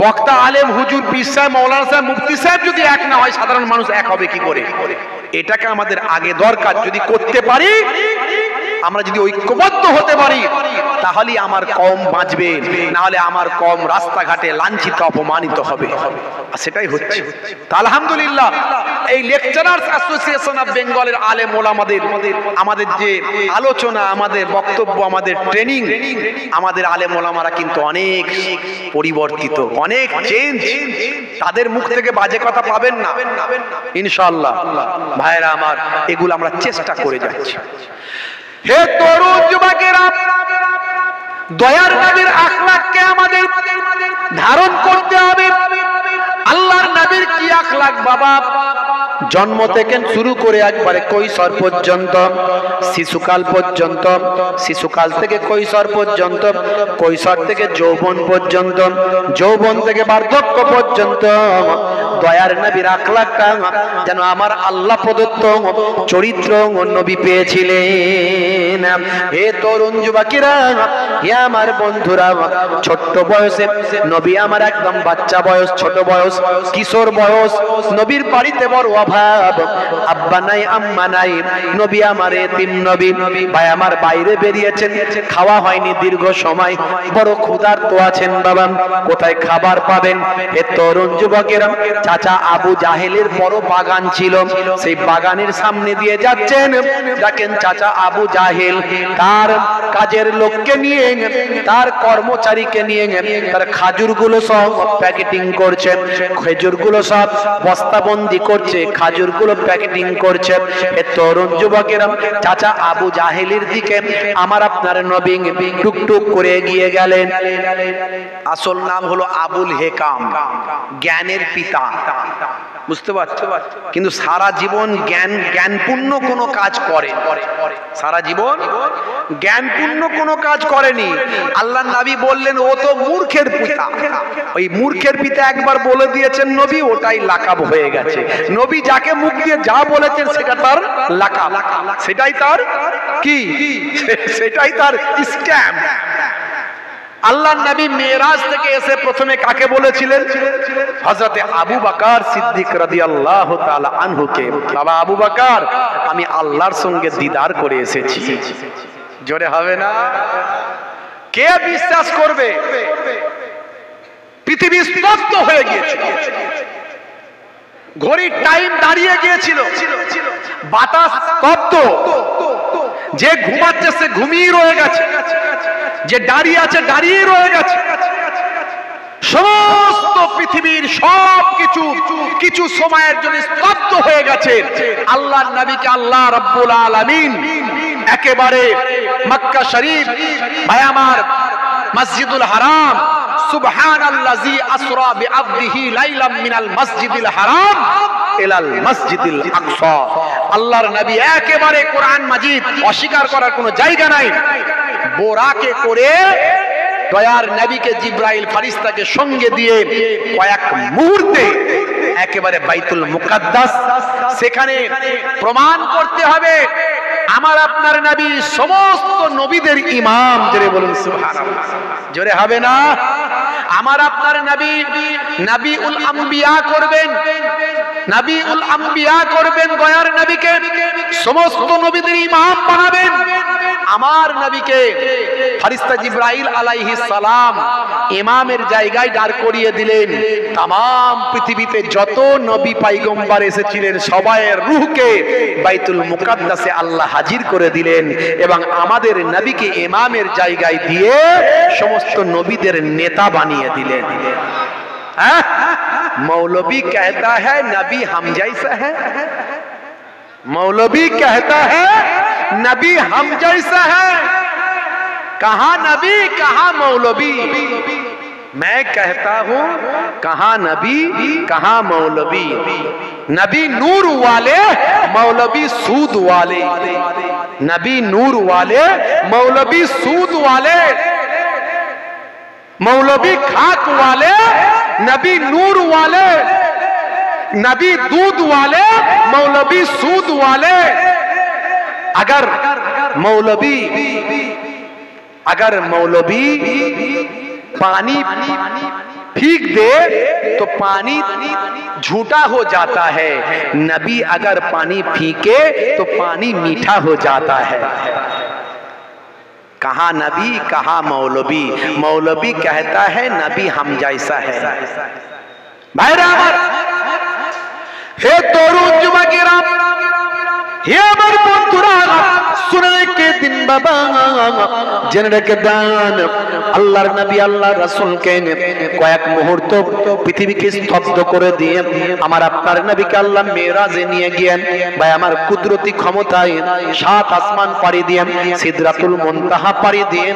বক্তা আলেম হুজুর পীর সাহেব মাওলানা সাহেব মুফতি সাহেব যদি এক না হয়, সাধারণ মানুষ এক হবে কি করে? এটাকে আমাদের আগে দরকার। যদি করতে পারি, আমরা যদি ঐক্যবদ্ধ হতে পারি, তাহলে আমার কম বাঁচবে, না হলে আমার কম রাস্তাঘাটে লাঞ্ছিত অপমানিত হবে। আর সেটাই হচ্ছে। তা আলহামদুলিল্লাহ, এই লেকচারার্স অ্যাসোসিয়েশন অফ বেঙ্গলের আলেম ওলামাদের আমাদের যে আলোচনা, আমাদের বক্তব্য, আমাদের ট্রেনিং, আমাদের আলেম ওলামারা কিন্তু অনেক পরিবর্তিত, অনেক চেঞ্জ। তাদের মুখ থেকে বাজে কথা পাবেন না ইনশাআল্লাহ। ভাইরা আমার, এগুলো আমরা চেষ্টা করে যাচ্ছি। হে তরুণ যুবকেরা, দয়ার নবীর আখলাককে আমাদের ধারণ করতে হবে। আল্লাহর নবীর কি আখলাক বাবা! জন্ম থেকে শুরু করে একবারে কৈশোর পর্যন্ত, শিশুকাল পর্যন্ত, শিশুকাল থেকে কৈশোর পর্যন্ত, কৈশোর থেকে যৌবন পর্যন্ত, যৌবন থেকে বার্ধক্য পর্যন্ত দয়ার নবীর আখলাকটা যেন আমার আল্লাহ প্রদত্ত চরিত্র নবী পেয়েছিলেন। হে তরুণ যুবকেরা, হে আমার বন্ধুরা, ছোট্ট বয়সে নবী আমার একদম বাচ্চা বয়স, ছোট বয়স, কিশোর বয়স। নবীর বাড়িতে বড় অভাব, আব্বা নাই আম্মা নাই, নবী আমার এতিম নবী। ভাই আমার বাইরে বেরিয়েছেন, খাওয়া হয়নি দীর্ঘ সময়, বড় ক্ষুধার্ত আছেন বাবা, কোথায় খাবার পাবেন? হে তরুণ যুবকেরা, চাচা আবু জাহেলের বড় বাগান ছিল, সেই বাগানের সামনে দিয়ে যাচ্ছেন, দেখেন চাচা আবু জাহেল তার কাজের লোককে নিয়ে, তার কর্মচারীকে নিয়ে তার খাজুরগুলো সব প্যাকেটিং করছে, খেজুরগুলো সব বস্তাবন্দি করছে, খাজুরগুলো প্যাকেটিং করছে। এ তরুণ যুবকেরা চাচা আবু জাহেলের দিকে আমার আপনার নবী টুকটুক করে এগিয়ে গেলেন। আসল নাম হলো আবুল হেকাম, জ্ঞানের পিতা, বুঝতে পারছো? কিন্তু সারা জীবন জ্ঞানপূর্ণ কোনো কাজ করে, সারা জীবন জ্ঞানপূর্ণ কোনো কাজ করেনি। আল্লাহ নবী বললেন ও তো মূর্খের পিতা। ওই মূর্খের পিতা একবার বলে দিয়েছেন নবী, ওটাই লাকাব হয়ে গেছে। নবী যাকে মুখ দিয়ে যা বলেছেন সেটা তার লাকাব, সেটাই তার কি, সেটাই তার স্ট্যাম্প। আল্লাহ নবী মেরাজ থেকে এসে প্রথমে কাকে বলেছিলেন? হযরতে আবু বকর সিদ্দিক রাদিয়াল্লাহু তাআলা আনহুকে, বাবা আবু বকর, আমি আল্লাহর সঙ্গে দিদার করে এসেছি। জোরে হবে না? কে বিশ্বাস করবে? পৃথিবী স্তব্ধ হয়ে গিয়েছিল, ঘড়ির টাইম দাঁড়িয়ে গিয়েছিল, বাতাস স্তব্ধ, যে ঘুমাচ্ছে সে ঘুমিয়ে রয়ে গেছে, যে দাঁড়িয়ে আছে দাঁড়িয়ে রয়ে গেছে। সমস্ত পৃথিবীর সবকিছু কিছু সময়ের জন্য স্তব্ধ হয়ে গেছে। আল্লাহর নবীকে আল্লাহ রাব্বুল আলামিন একেবারে মক্কা শরীফ, ভাই আমার মসজিদুল হারাম, সুবহানাল্লাযী আসরা বিআবদিহি লাইলাম মিনাল মসজিদিল হারাম ইলাল মসজিদিল আকসা। আল্লাহর নবী একেবারে কোরআন মাজিদ অস্বীকার করার কোনো জায়গা নাই, বোরাকে করে দয়ার নবীকে জিব্রাইল ফেরেশতাকে সঙ্গে দিয়ে কয়েক মুহূর্তে একেবারে বাইতুল মুকাদ্দাস, সেখানে প্রমাণ করতে হবে আমার আপনার নবী সমস্ত নবীদের ইমাম। জোরে বলুন সুবহানাল্লাহ। জোরে হবে না? আমার আপনার নবী নবীউল আম্বিয়া করবেন, নবীউল আম্বিয়া করবেন, দয়ার নবীকে সমস্ত নবীদের ইমাম বানাবেন। আমার নবীকে ফেরেশতা জিবরাইল আলাইহিস সালাম ইমামের জায়গায় দাঁড় করিয়ে দিলেন। तमाम পৃথিবীতে যত নবী পয়গম্বর এসেছিলেন সবাইয়ের রূহকে বাইতুল মুকাদ্দাসে আল্লাহ হাজির করে দিলেন এবং আমাদের নবীকে ইমামের জায়গায় দিয়ে সমস্ত নবীদের নেতা বানিয়ে দিলেন। मौलवी कहता है नबी हम जैसा है, मौलवी कहता है नबी हम जैसा है। कहां नबी कहां मौलवी? मैं कहता हूं कहां नबी कहां मौलवी। नबी नूर वाले मौलवी सूद वाले, नबी नूर वाले मौलवी सूद वाले, मौलवी खाक वाले नबी नूर वाले, नबी दूध वाले मौलवी सूद वाले। अगर मौलवी पानी फीक दे तो पानी झूठा हो जाता है, नबी अगर पानी फीके तो पानी मीठा हो जाता है। कहां नबी कहां मौलवी? मौलवी कहता है नबी हम जैसा है। भाईरा আমার হে তরুণ যুবকেরা, হে আমার বন্ধুরা, শুনে রেখে দিন বাবা, জেনে রেখে দেন আল্লাহর নবী আল্লাহর রাসূলকে কয়েক মুহূর্ত পৃথিবীকে স্তব্ধ করে দিয়ে আমার আপনার নবীকে আল্লাহ মেরাজে নিয়ে গিয়েন। ভাই আমার কুদরতি ক্ষমতায় সাত আসমান পাড়ি দিয়ে সিদরাতুল মুনতাহা পাড়ি দিয়ে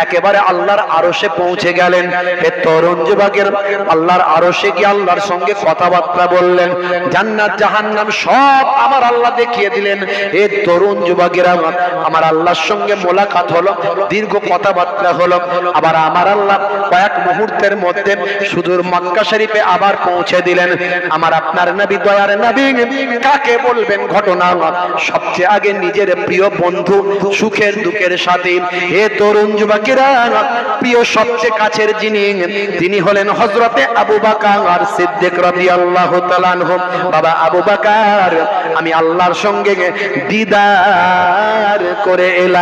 একেবারে আল্লাহর আরশে পৌঁছে গেলেন। হে তরুণ যুবকের, আল্লাহর আরশে গিয়ে আল্লাহর সঙ্গে কথাবার্তা বললেন, জান্নাত জাহান্নাম সব আমার আল্লাহ দেখিয়ে দিলেন। হে তরুণ যুবকেরা, আমার আল্লাহর সঙ্গে মোলাকাত হলো, দীর্ঘ কথাবার্তা হলো। আবার আমার আল্লাহ কয়েক মুহূর্তের মধ্যে সুদূর মক্কা শরীফে আবার পৌঁছে দিলেন। আমার আপনার নবী দয়ার নবী কাকে বলবেন ঘটনা? সবচেয়ে আগে নিজের প্রিয় বন্ধু, সুখের দুঃখের সাথী। হে তরুণ যুবকেরা, প্রিয় সবচেয়ে কাছের যিনি, তিনি হলেন হযরতে আবু বকর সিদ্দিক রাদিয়াল্লাহু তাআলা আনহু। বাবা আবু বকর, আমি আল্লাহর সঙ্গে দিদার করে এলাম।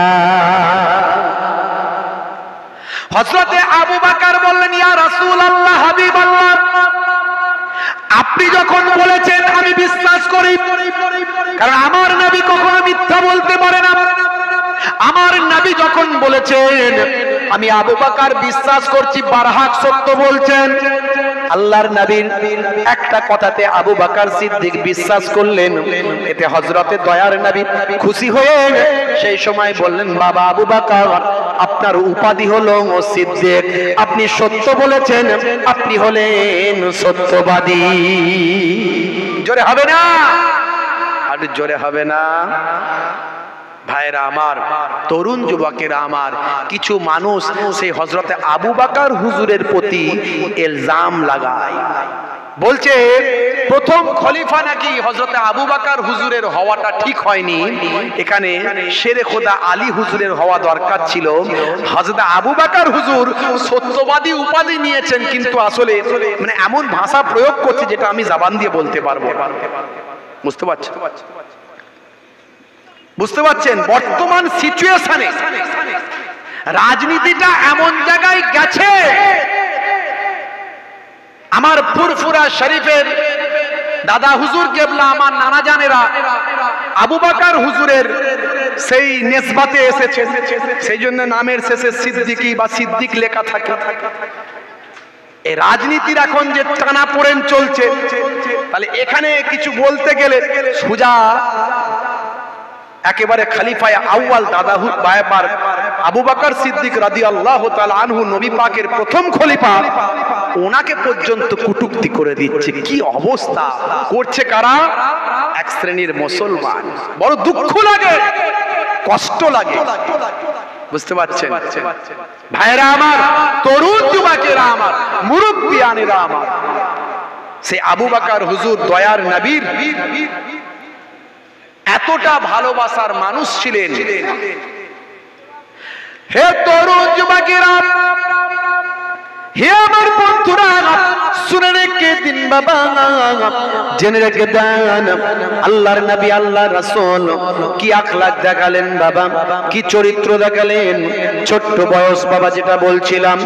হযরতে আবু বকর বললেন, ইয়া রাসূলুল্লাহ, হাবিবাল্লাহ, আপনি যখন বলেছেন আমি বিশ্বাস করি, কারণ আমার নবী কখনো মিথ্যা বলতে পারে না। আমার নবী যখন বলেছেন আমি আবু বকর বিশ্বাস করছি, বারহাক সত্য বলছেন। আল্লাহর নবীর একটা কথাতে আবু বকর সিদ্দিক বিশ্বাস করলেন। এতে হযরতে দয়ার নবী খুশি হয়ে সেই সময় বললেন, বাবা আবু বকর, আপনার উপাধি হলো সিদ্দিক, আপনি সত্য বলেছেন, আপনি হলেন সত্যবাদী। জোরে হবে না? আর জোরে হবে না? ভাইরা আমার, তরুণ যুবকেরা আমার, কিছু মানুষ সেই হযরতে আবু বকর হুজুরের প্রতি ইলজাম লাগায়, বলছে প্রথম খলিফা নাকি হযরতে আবু বকর হুজুরের হওয়াটা ঠিক হয়নি, এখানে শেরে খোদা আলী হুজুরের হওয়া দরকার ছিল। হযরতে আবু বকর হুজুর সত্যবাদী উপাধি নিয়েছেন, কিন্তু আসলে মানে এমন ভাষা প্রয়োগ করছে যেটা আমি জবান দিয়ে বলতে পারবো। বুঝতে পারছেন? বুঝতে পারছেন? বর্তমান সিচুয়েশনে রাজনীতিটা এমন জায়গায় গেছে, আমার ফুরফুরা শরীফের দাদা হুজুর কেবলা, আমার নানা জানেরা আবু বকর হুজুরের সেই নিসবতে এসেছে, সেই জন্য নামের শেষে সিদ্দিকী বা সিদ্দিক লেখা থাকে। এই রাজনীতির এখন যে টানাপোড়েন চলছে, তাহলে এখানে কিছু বলতে গেলে সুজা একেবারে খলিফায়ে আউয়াল দাদা বায়বার আবু বকর সিদ্দিক রাদিয়াল্লাহু তাআলা আনহু, নবী পাকের প্রথম খলিফা, ওনাকে পর্যন্ত কটূক্তি করে দিচ্ছে। কি অবস্থা করছে কারা? এক শ্রেণীর মুসলমান। বড় দুঃখ লাগে, কষ্ট লাগে। বুঝতে পারছেন ভাইরা আমার? ভাইয়েরা আমার, মুরব্বিয়ানেরা আমার, সে আবু বকর হুজুর দয়ার নবীর এতটা ভালোবাসার মানুষ ছিলেন। হে তরুণ যুবকেরা, হে আমার বন্ধুরা, শুনে রেখে দিন বাবা, জেনে রেখে দেন, আল্লাহর নবী আল্লাহর রাসূল কি আখলাক দেখালেন বাবা, কি চরিত্র দেখালেন। ছোট্ট বয়স বাবা, যেটা বলছিলাম,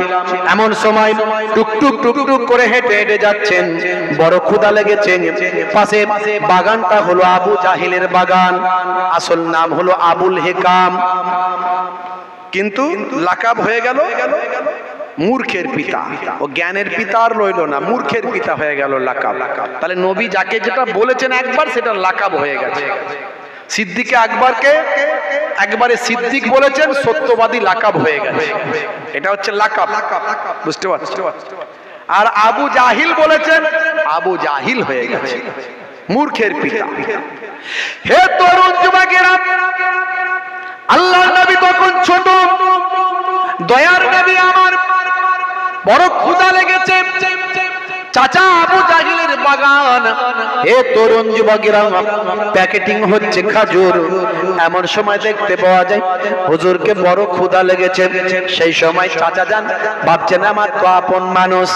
এমন সময় টুকটুক টুকটুক করে হেঁটে হেঁটে যাচ্ছেন, বড় ক্ষুধা লেগেছে। পাশে বাগানটা হলো আবু জাহিলের বাগান, আসল নাম হলো আবুল হেকাম, কিন্তু লাকাব হয়ে গেল মূর্খের পিতা। ও জ্ঞানের পিতা আর রইল না, মূর্খের পিতা হয়ে গেল লাকাব। তাহলে নবী যাকে যেটা বলেছেন একবার, সেটা লাকাব হয়ে গেছে। সিদ্দিকে আকবরকে একবারে সিদ্দিক বলেছেন, সত্যবাদী লাকাব হয়ে গেছে। এটা হচ্ছে লাকাব, বুঝতে পারছো? আর আবু জাহিল বলেছেন, আবু জাহিল হয়ে গেছে, মূর্খের পিতা। হে তরুণ যুবকেরা, আল্লাহর নবী তখন ছোট, দয়ার নবী আমার বড় ক্ষুধা লেগেছে। চাচা আবু জাহিলের বাগান, হে তরুণ যুবকেরা, প্যাকেটিং হচ্ছে খাজুর। এমন সময় দেখতে পাওয়া যায় হুজুরকে বড় ক্ষুধা লেগেছে। সেই সময় চাচা যান ভাবছেন, আমার তো আপন মানুষ,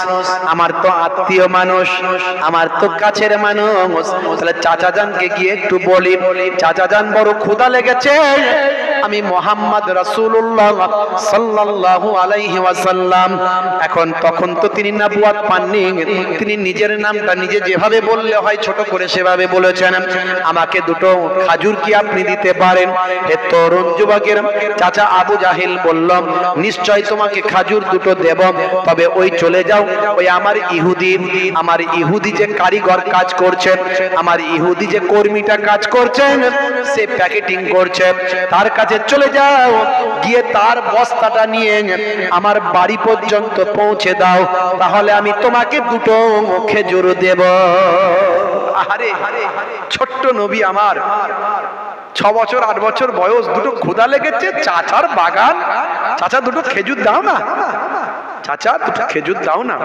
আমার তো আত্মীয় মানুষ, আমার তো কাছের মানুষ, তাহলে চাচা জানকে গিয়ে একটু বলি, চাচা যান বড় ক্ষুধা লেগেছে, আমি মুহাম্মদ রাসূলুল্লাহ সাল্লাল্লাহু আলাইহি ওয়াসাল্লাম। এখন তখন তো তিনি নবুয়ত পাননি, তিনি নিজের নামটা নিজে যেভাবে বললে হয় ছোট করে সেভাবে বলেছেন, আমাকে দুটো খাজুর কি আপনি দিতে পারেন? হে তরুণ যুবকের চাচা আবু জাহিল বলল, নিশ্চয় তোমাকে খাজুর দুটো দেব, তবে ওই চলে যাও, ওই আমার ইহুদি যে কারিগর কাজ করছেন, আমার ইহুদি যে কর্মীটা কাজ করছেন, সে প্যাকেটিং করছে, তার কাছে চলে যাও, গিয়ে তার বস্তাটা নিয়ে আমার বাড়ি পর্যন্ত পৌঁছে দাও, তাহলে আমি তোমাকে দুটো খেজুর দেব। আরে ছোট্ট নবী আমার, 6 বছর 8 বছর বয়স, দুটো ক্ষুধা লেগেছে, চাচার বাগান, চাচা দুটো খেজুর দাও না, চাচা দুটো খেজুর দাও না।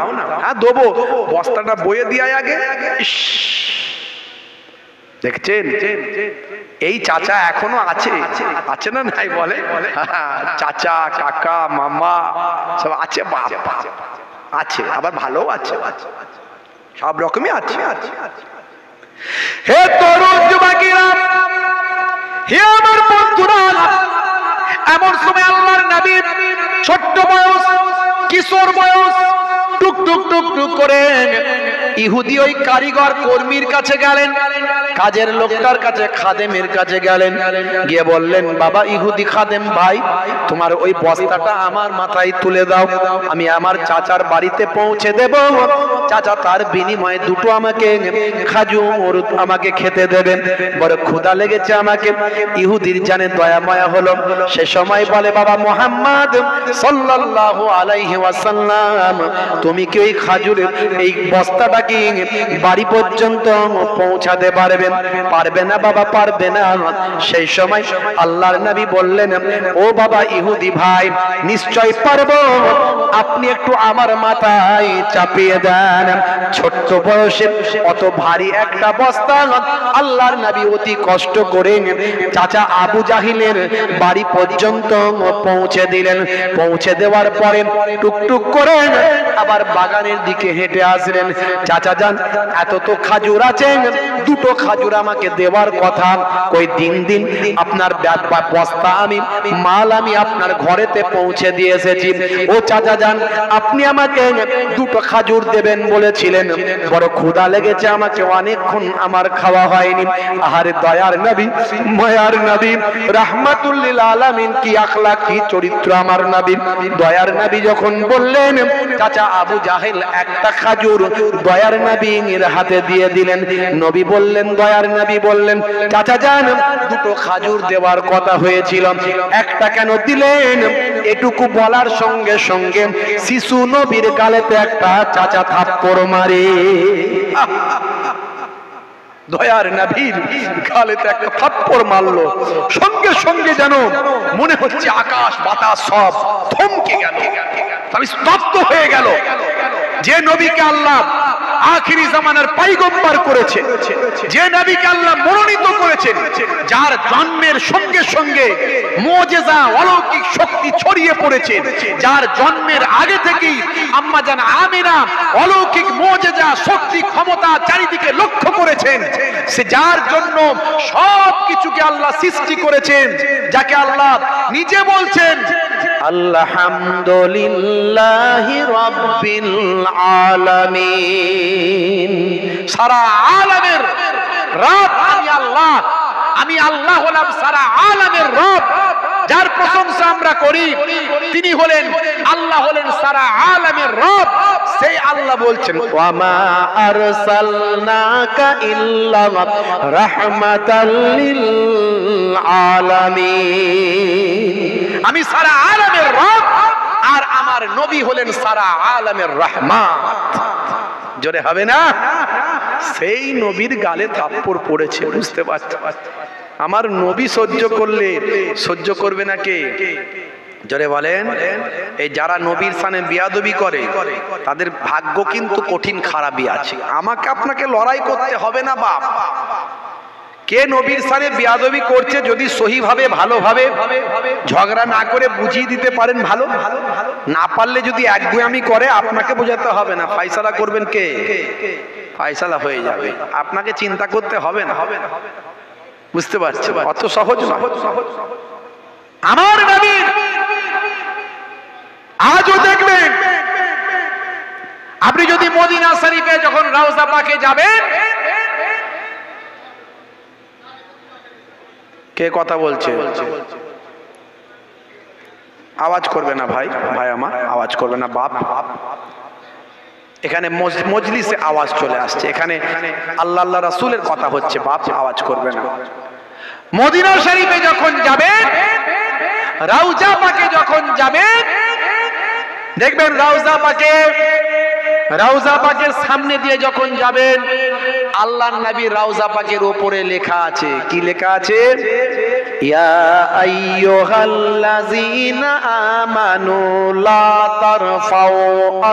হ্যাঁ দেবো, বস্তাটা বয়ে দিয়ে আগে। দেখছেন এই চাচা এখনো আছে, আছে না নাই বলে? চাচা কাকা মামা সব আছে, বাপ আছে, আবার ভালো আছে, সব রকমই আছে। হে তরুণ যুবকেরা, হে আমার বন্ধুরা, এমন সময় আল্লাহর নবী ছোট্ট বয়স, কিশোর বয়স, টুক টুক টুক টুক করে ইহুদি ওই কারিগর কর্মীর কাছে গেলেন, কাজের লোকটার কাছে, খাদেমের কাছে গেলেন, গিয়ে বললেন, বাবা ইহুদি খাদেম ভাই, তোমার ওই বস্তাটা আমার মাথায় তুলে দাও, আমি আমার চাচার বাড়িতে পৌঁছে দেব, চাচা তার বিনিময়ে দুটো আমাকে খাজুর আমাকে খেতে দেবেন, বড় ক্ষুধা লেগেছে আমাকে। ইহুদির জানে দয়া মায়া হলো, সে সময় বলে, বাবা মুহাম্মদ সাল্লাল্লাহু আলাইহি ওয়াসাল্লাম, তুমি কি ওই খাজুরের এই বস্তাটা কি বাড়ি পর্যন্ত পৌঁছাতে পারবেন? পারবে না বাবা, পারবে না। সেই সময় আল্লাহর নবী বললেন, ও বাবা ইহুদি ভাই, নিশ্চয় পারবো, আপনি একটু আমার মাথায় চাপিয়ে দেন। ছোট্ট বয়সে অত ভারী একটা বস্তা আল্লাহর নবী অতি কষ্ট করে চাচা আবু জাহিলের বাড়ি পর্যন্ত পৌঁছে দিলেন। পৌঁছে দেওয়ার পরে টুকটুক করে আবার বাগানের দিকে হেঁটে আসলেন। চাচা যান, এত তো খাজুর আছে, দুটো খাজুর আমাকে দেওয়ার কথা, কই দিন দিন আপনার বস্তা আমি মাল আমি আপনার ঘরেতে পৌঁছে দিয়ে এসেছি। ও চাচা যান, আপনি আমাকে দুটো খাজুর দেবেন বলেছিলেন, বড় ক্ষুধা লেগেছে আমাকে, অনেকক্ষণ আমার খাওয়া হয়নি। আহারে দয়ার নবী, মায়ার নবী, রাহমাতুল লিল আলামিন, কি আখলাক, কি চরিত্র আমার নবী। দয়ার নবী যখন বললেন, চাচা আবু জাহেল একটা খাজুর দয়ার নবীর হাতে দিয়ে দিলেন। নবী বললেন, দয়ার নবী বললেন, চাচা যান, দুটো খাজুর দেওয়ার কথা হয়েছিল, একটা কেন দিলেন? এটুকু বলার সঙ্গে সঙ্গে শিশু নবীর গালেতে একটা চাচা থাপ্পড় মারে। দয়ার নবীর গালেতে একটা থাপ্পড় মারলো, সঙ্গে সঙ্গে যেন মনে হচ্ছে আকাশ বাতাস সব থমকে গেল, সব স্তব্ধ হয়ে গেল। যে নবীকে আল্লাহ আখিরি জামানার পয়গম্বর করেছে, যে নবীকে আল্লাহ মনোনীত করেছেন, যার জন্মের সঙ্গে সঙ্গে মুজিজা অলৌকিক শক্তি ছড়িয়ে পড়েছে, যার জন্মের আগে থেকেই আম্মা জান আমিনা অলৌকিক মুজিজা শক্তি ক্ষমতা চারিদিকে লক্ষ্য করেছেন, সে যার জন্য সব কিছুকে আল্লাহ সৃষ্টি করেছেন, যাকে আল্লাহ নিজে বলছেন আলহামদুলিল্লাহি রাব্বিল আলামিন, সারা আলামের রব আমি আল্লাহ, আমি আল্লাহ হলাম সারা আলামের রব। যার প্রশংসা আমরা করি তিনি হলেন আল্লাহ, হলেন সারা আলামের রব। সেই আল্লাহ বলছেন ওয়ামা আরসালনাকা ইল্লা রাহমাতাল লিল আলামিন, আমি সারা আলামের রব আর আমার নবী হলেন সারা আলামের রহমত। জোরে হবে না? সেই নবীর গালে থাপ্পড় পড়েছে, বুঝতে পারছো? আমার নবী সহ্য করলে সহ্য করবে না কে? জোরে বলেন। এই যারা নবীর সামনে বিয়াদবি করে তাদের ভাগ্য কিন্তু কঠিন খারাপই আছে। আমাকে আপনাকে লড়াই করতে হবে না বাপ। কে নবীর সামনে বিয়াদবি করছে যদি সহিভাবে ভালোভাবে ঝগড়া না করে বুঝিয়ে দিতে পারেন ভালো, না পারলে যদি একগুয়ামি করে আপনাকে বোঝাতে হবে না, ফয়সালা করবেন কে? ফয়সালা হয়ে যাবে, আপনাকে চিন্তা করতে হবে না। বুঝতে পারছো? অত সহজ না। আমার নবী আজও দেখবেন, আপনি যদি মদিনা শরীফে যখন রওজা পাকে যাবেন, কে কথা বলছে? আওয়াজ করবে না ভাই, ভাই আমার আওয়াজ করবে না বাপ। এখানে মজলিসে আওয়াজ চলে আসছে, এখানে আল্লাহ আল্লাহ রাসূলের কথা হচ্ছে, বাপ আওয়াজ করবে না। মদিনা শরীফে যখন যাবেন, রওজা পাকে যখন যাবেন, দেখবেন রওজা পাকের সামনে দিয়ে যখন যাবেন, আল্লাহর নবী রওজা পাকের উপরে লেখা আছে, কি লেখা আছে? ইয়া আইয়ুহাল্লাযীনা আমানু লা তারফাউ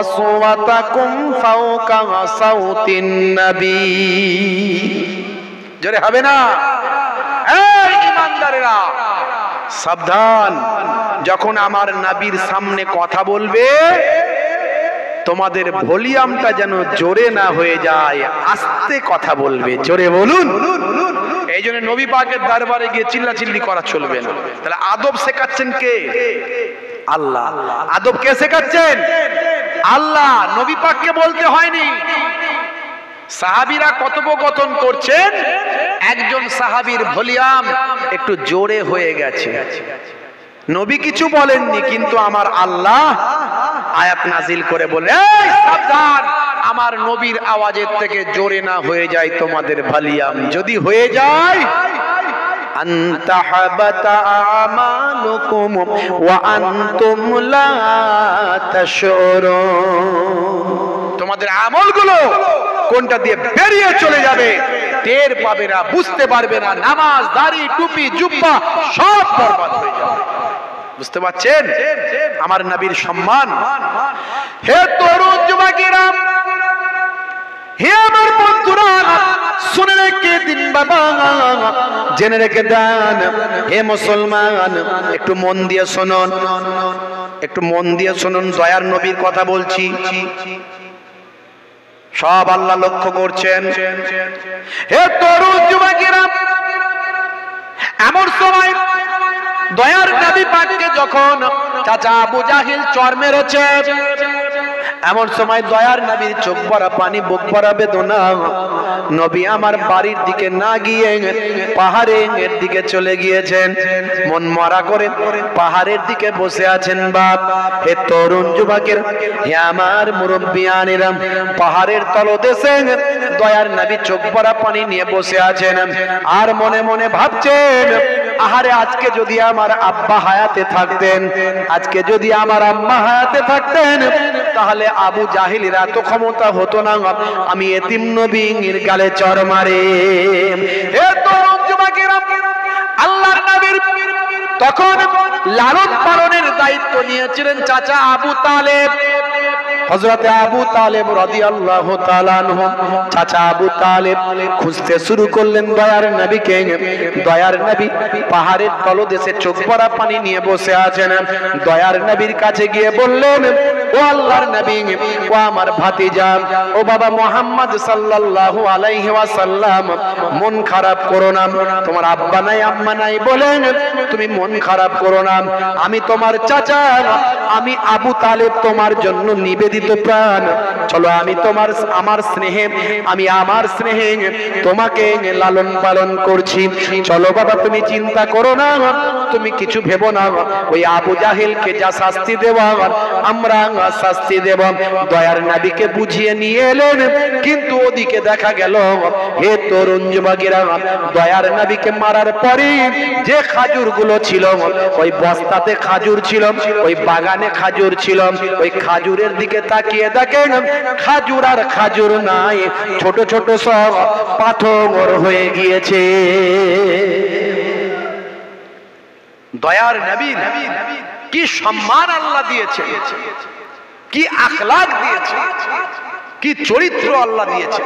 আসওয়াতাকুম ফাওকা সাউতিন নবী। জোরে হবে না? এই ঈমানদারেরা সাবধান, যখন আমার নবীর সামনে কথা বলবে তোমাদের ভলিউমটা যেন জোরে না হয়ে যায়, আস্তে কথা বলবে। জোরে বলুন। এই জন্য নবী পাকের দরবারে গিয়ে চিল্লাচিল্লি করা চলবে না। তাহলে আদব শেখাচ্ছেন কে? আল্লাহ। আদব কে শেখাচ্ছেন? আল্লাহ। নবী পাককে বলতে হয়নি। সাহাবীরা কথোপকথন করছেন, একজন সাহাবীর ভলিউম একটু জোরে হয়ে গেছে, নবী কিছু বলেননি, কিন্তু আমার আল্লাহ আয়াত নাজিল করে বলে সাবধান, আমার নবীর আওয়াজের থেকে জোরে না হয়ে যায় তোমাদের ভলিউম। যদি হয়ে যায় আনতাহাবাতা আমালুকুম ওয়া আনতুম লা তাশউরুন, তোমাদের আমলগুলো কোনটা দিয়ে বেরিয়ে চলে যাবে টের পাবে না, বুঝতে পারবে না, নামাজ দাড়ি টুপি জুব্বা সব বরবাদ হয়ে যাবে। বুঝতে পারছেন আমার নবীর সম্মান? হে তরুণ যুবকেরা, হে আমার বন্ধুরা, শুনে রেখে দিন বাবা, জেনে রেখে দেন। হে মুসলমান, একটু মন দিয়ে শুনুন, একটু মন দিয়ে শুনুন, দয়ার নবীর কথা বলছি, সব আল্লাহ লক্ষ্য করছেন। হে তরুণ যুবকেরা, এমন সময় দয়ার নবী পাককে যখন চাচা আবু জাহিল চর মেরেছে, এমন সময় দয়ার নবীর চোখ ভরা পানি, বুক ভরা বেদনা। নবী আমার বাড়ির দিকে না গিয়ে পাহাড়ের দিকে চলে গিয়েছেন, মন মরা করে পাহাড়ের দিকে বসে আছেন। বাপ, হে তরুণ যুবকের, হে আমার মুরব্বিয়ানেরা, পাহাড়ের তলদেশে দয়ার নবী চোখ ভরা পানি নিয়ে বসে আছেন, আর মনে মনে ভাবছেন, আহারে আজকে যদি আমার আব্বা হায়াতে থাকতেন, আজকে যদি আমার আম্মা হায়াতে থাকতেন, তাহলে আবু জাহিলের এত ক্ষমতা হতো না আমি এতিম নবীর গালে চর মারে। হে তরুণ যুবকেরা, আল্লাহর নবীর তখন লালন পালনের দায়িত্ব নিয়েছিলেন চাচা আবু তালেব। হযরত আবু তালেব রাদিয়াল্লাহু তাআলা আনহু, চাচা আবু তালেব খুঁজতে শুরু করলেন দয়ার নবীকে। দয়ার নবী পাহাড়ের তলদেশে চোখ ভরা পানি নিয়ে বসে আছেন। দয়ার নবীর কাছে গিয়ে বললেন, ও আল্লাহর নবী, ও আমার ভাতিজা, ও বাবা মুহাম্মদ সাল্লাল্লাহু আলাইহি ওয়াসাল্লাম, মন খারাপ করো না। তোমার আব্বা নাই আম্মা নাই বলেন তুমি মন খারাপ করো না। আমি তোমার চাচা, আমি আবু তালেব তোমার জন্য নিবেদিত প্রাণ। চলো আমি তোমার আমার স্নেহে তোমাকে লালন পালন করছি। চলো বাবা, তুমি চিন্তা করো না, তুমি কিছু ভেবো না। ওই আবু জাহেলকে যা শাস্তি দেওয়া আমরা শাস্তি দেব। দয়ার নবীকে বুঝিয়ে নিয়ে এলেন, কিন্তু ওদিকে দেখা গেল, হে তরুণ যুবকেরা, দয়ার নবীকে মারার পরে যে খাজুর গুলো ছিল, ওই বস্তাতে খাজুর ছিল, ওই বাগানে খাজুর ছিল, ওই খাজুরের দিকে তাকিয়ে দেখেন খাজুর আর খাজুর নাই, ছোট ছোট সব পাথর হয়ে গিয়েছে। দয়ার নবীর কি সম্মান আল্লাহ দিয়েছে, কি আখলাক দিয়েছে, কি চরিত্র আল্লাহ দিয়েছে।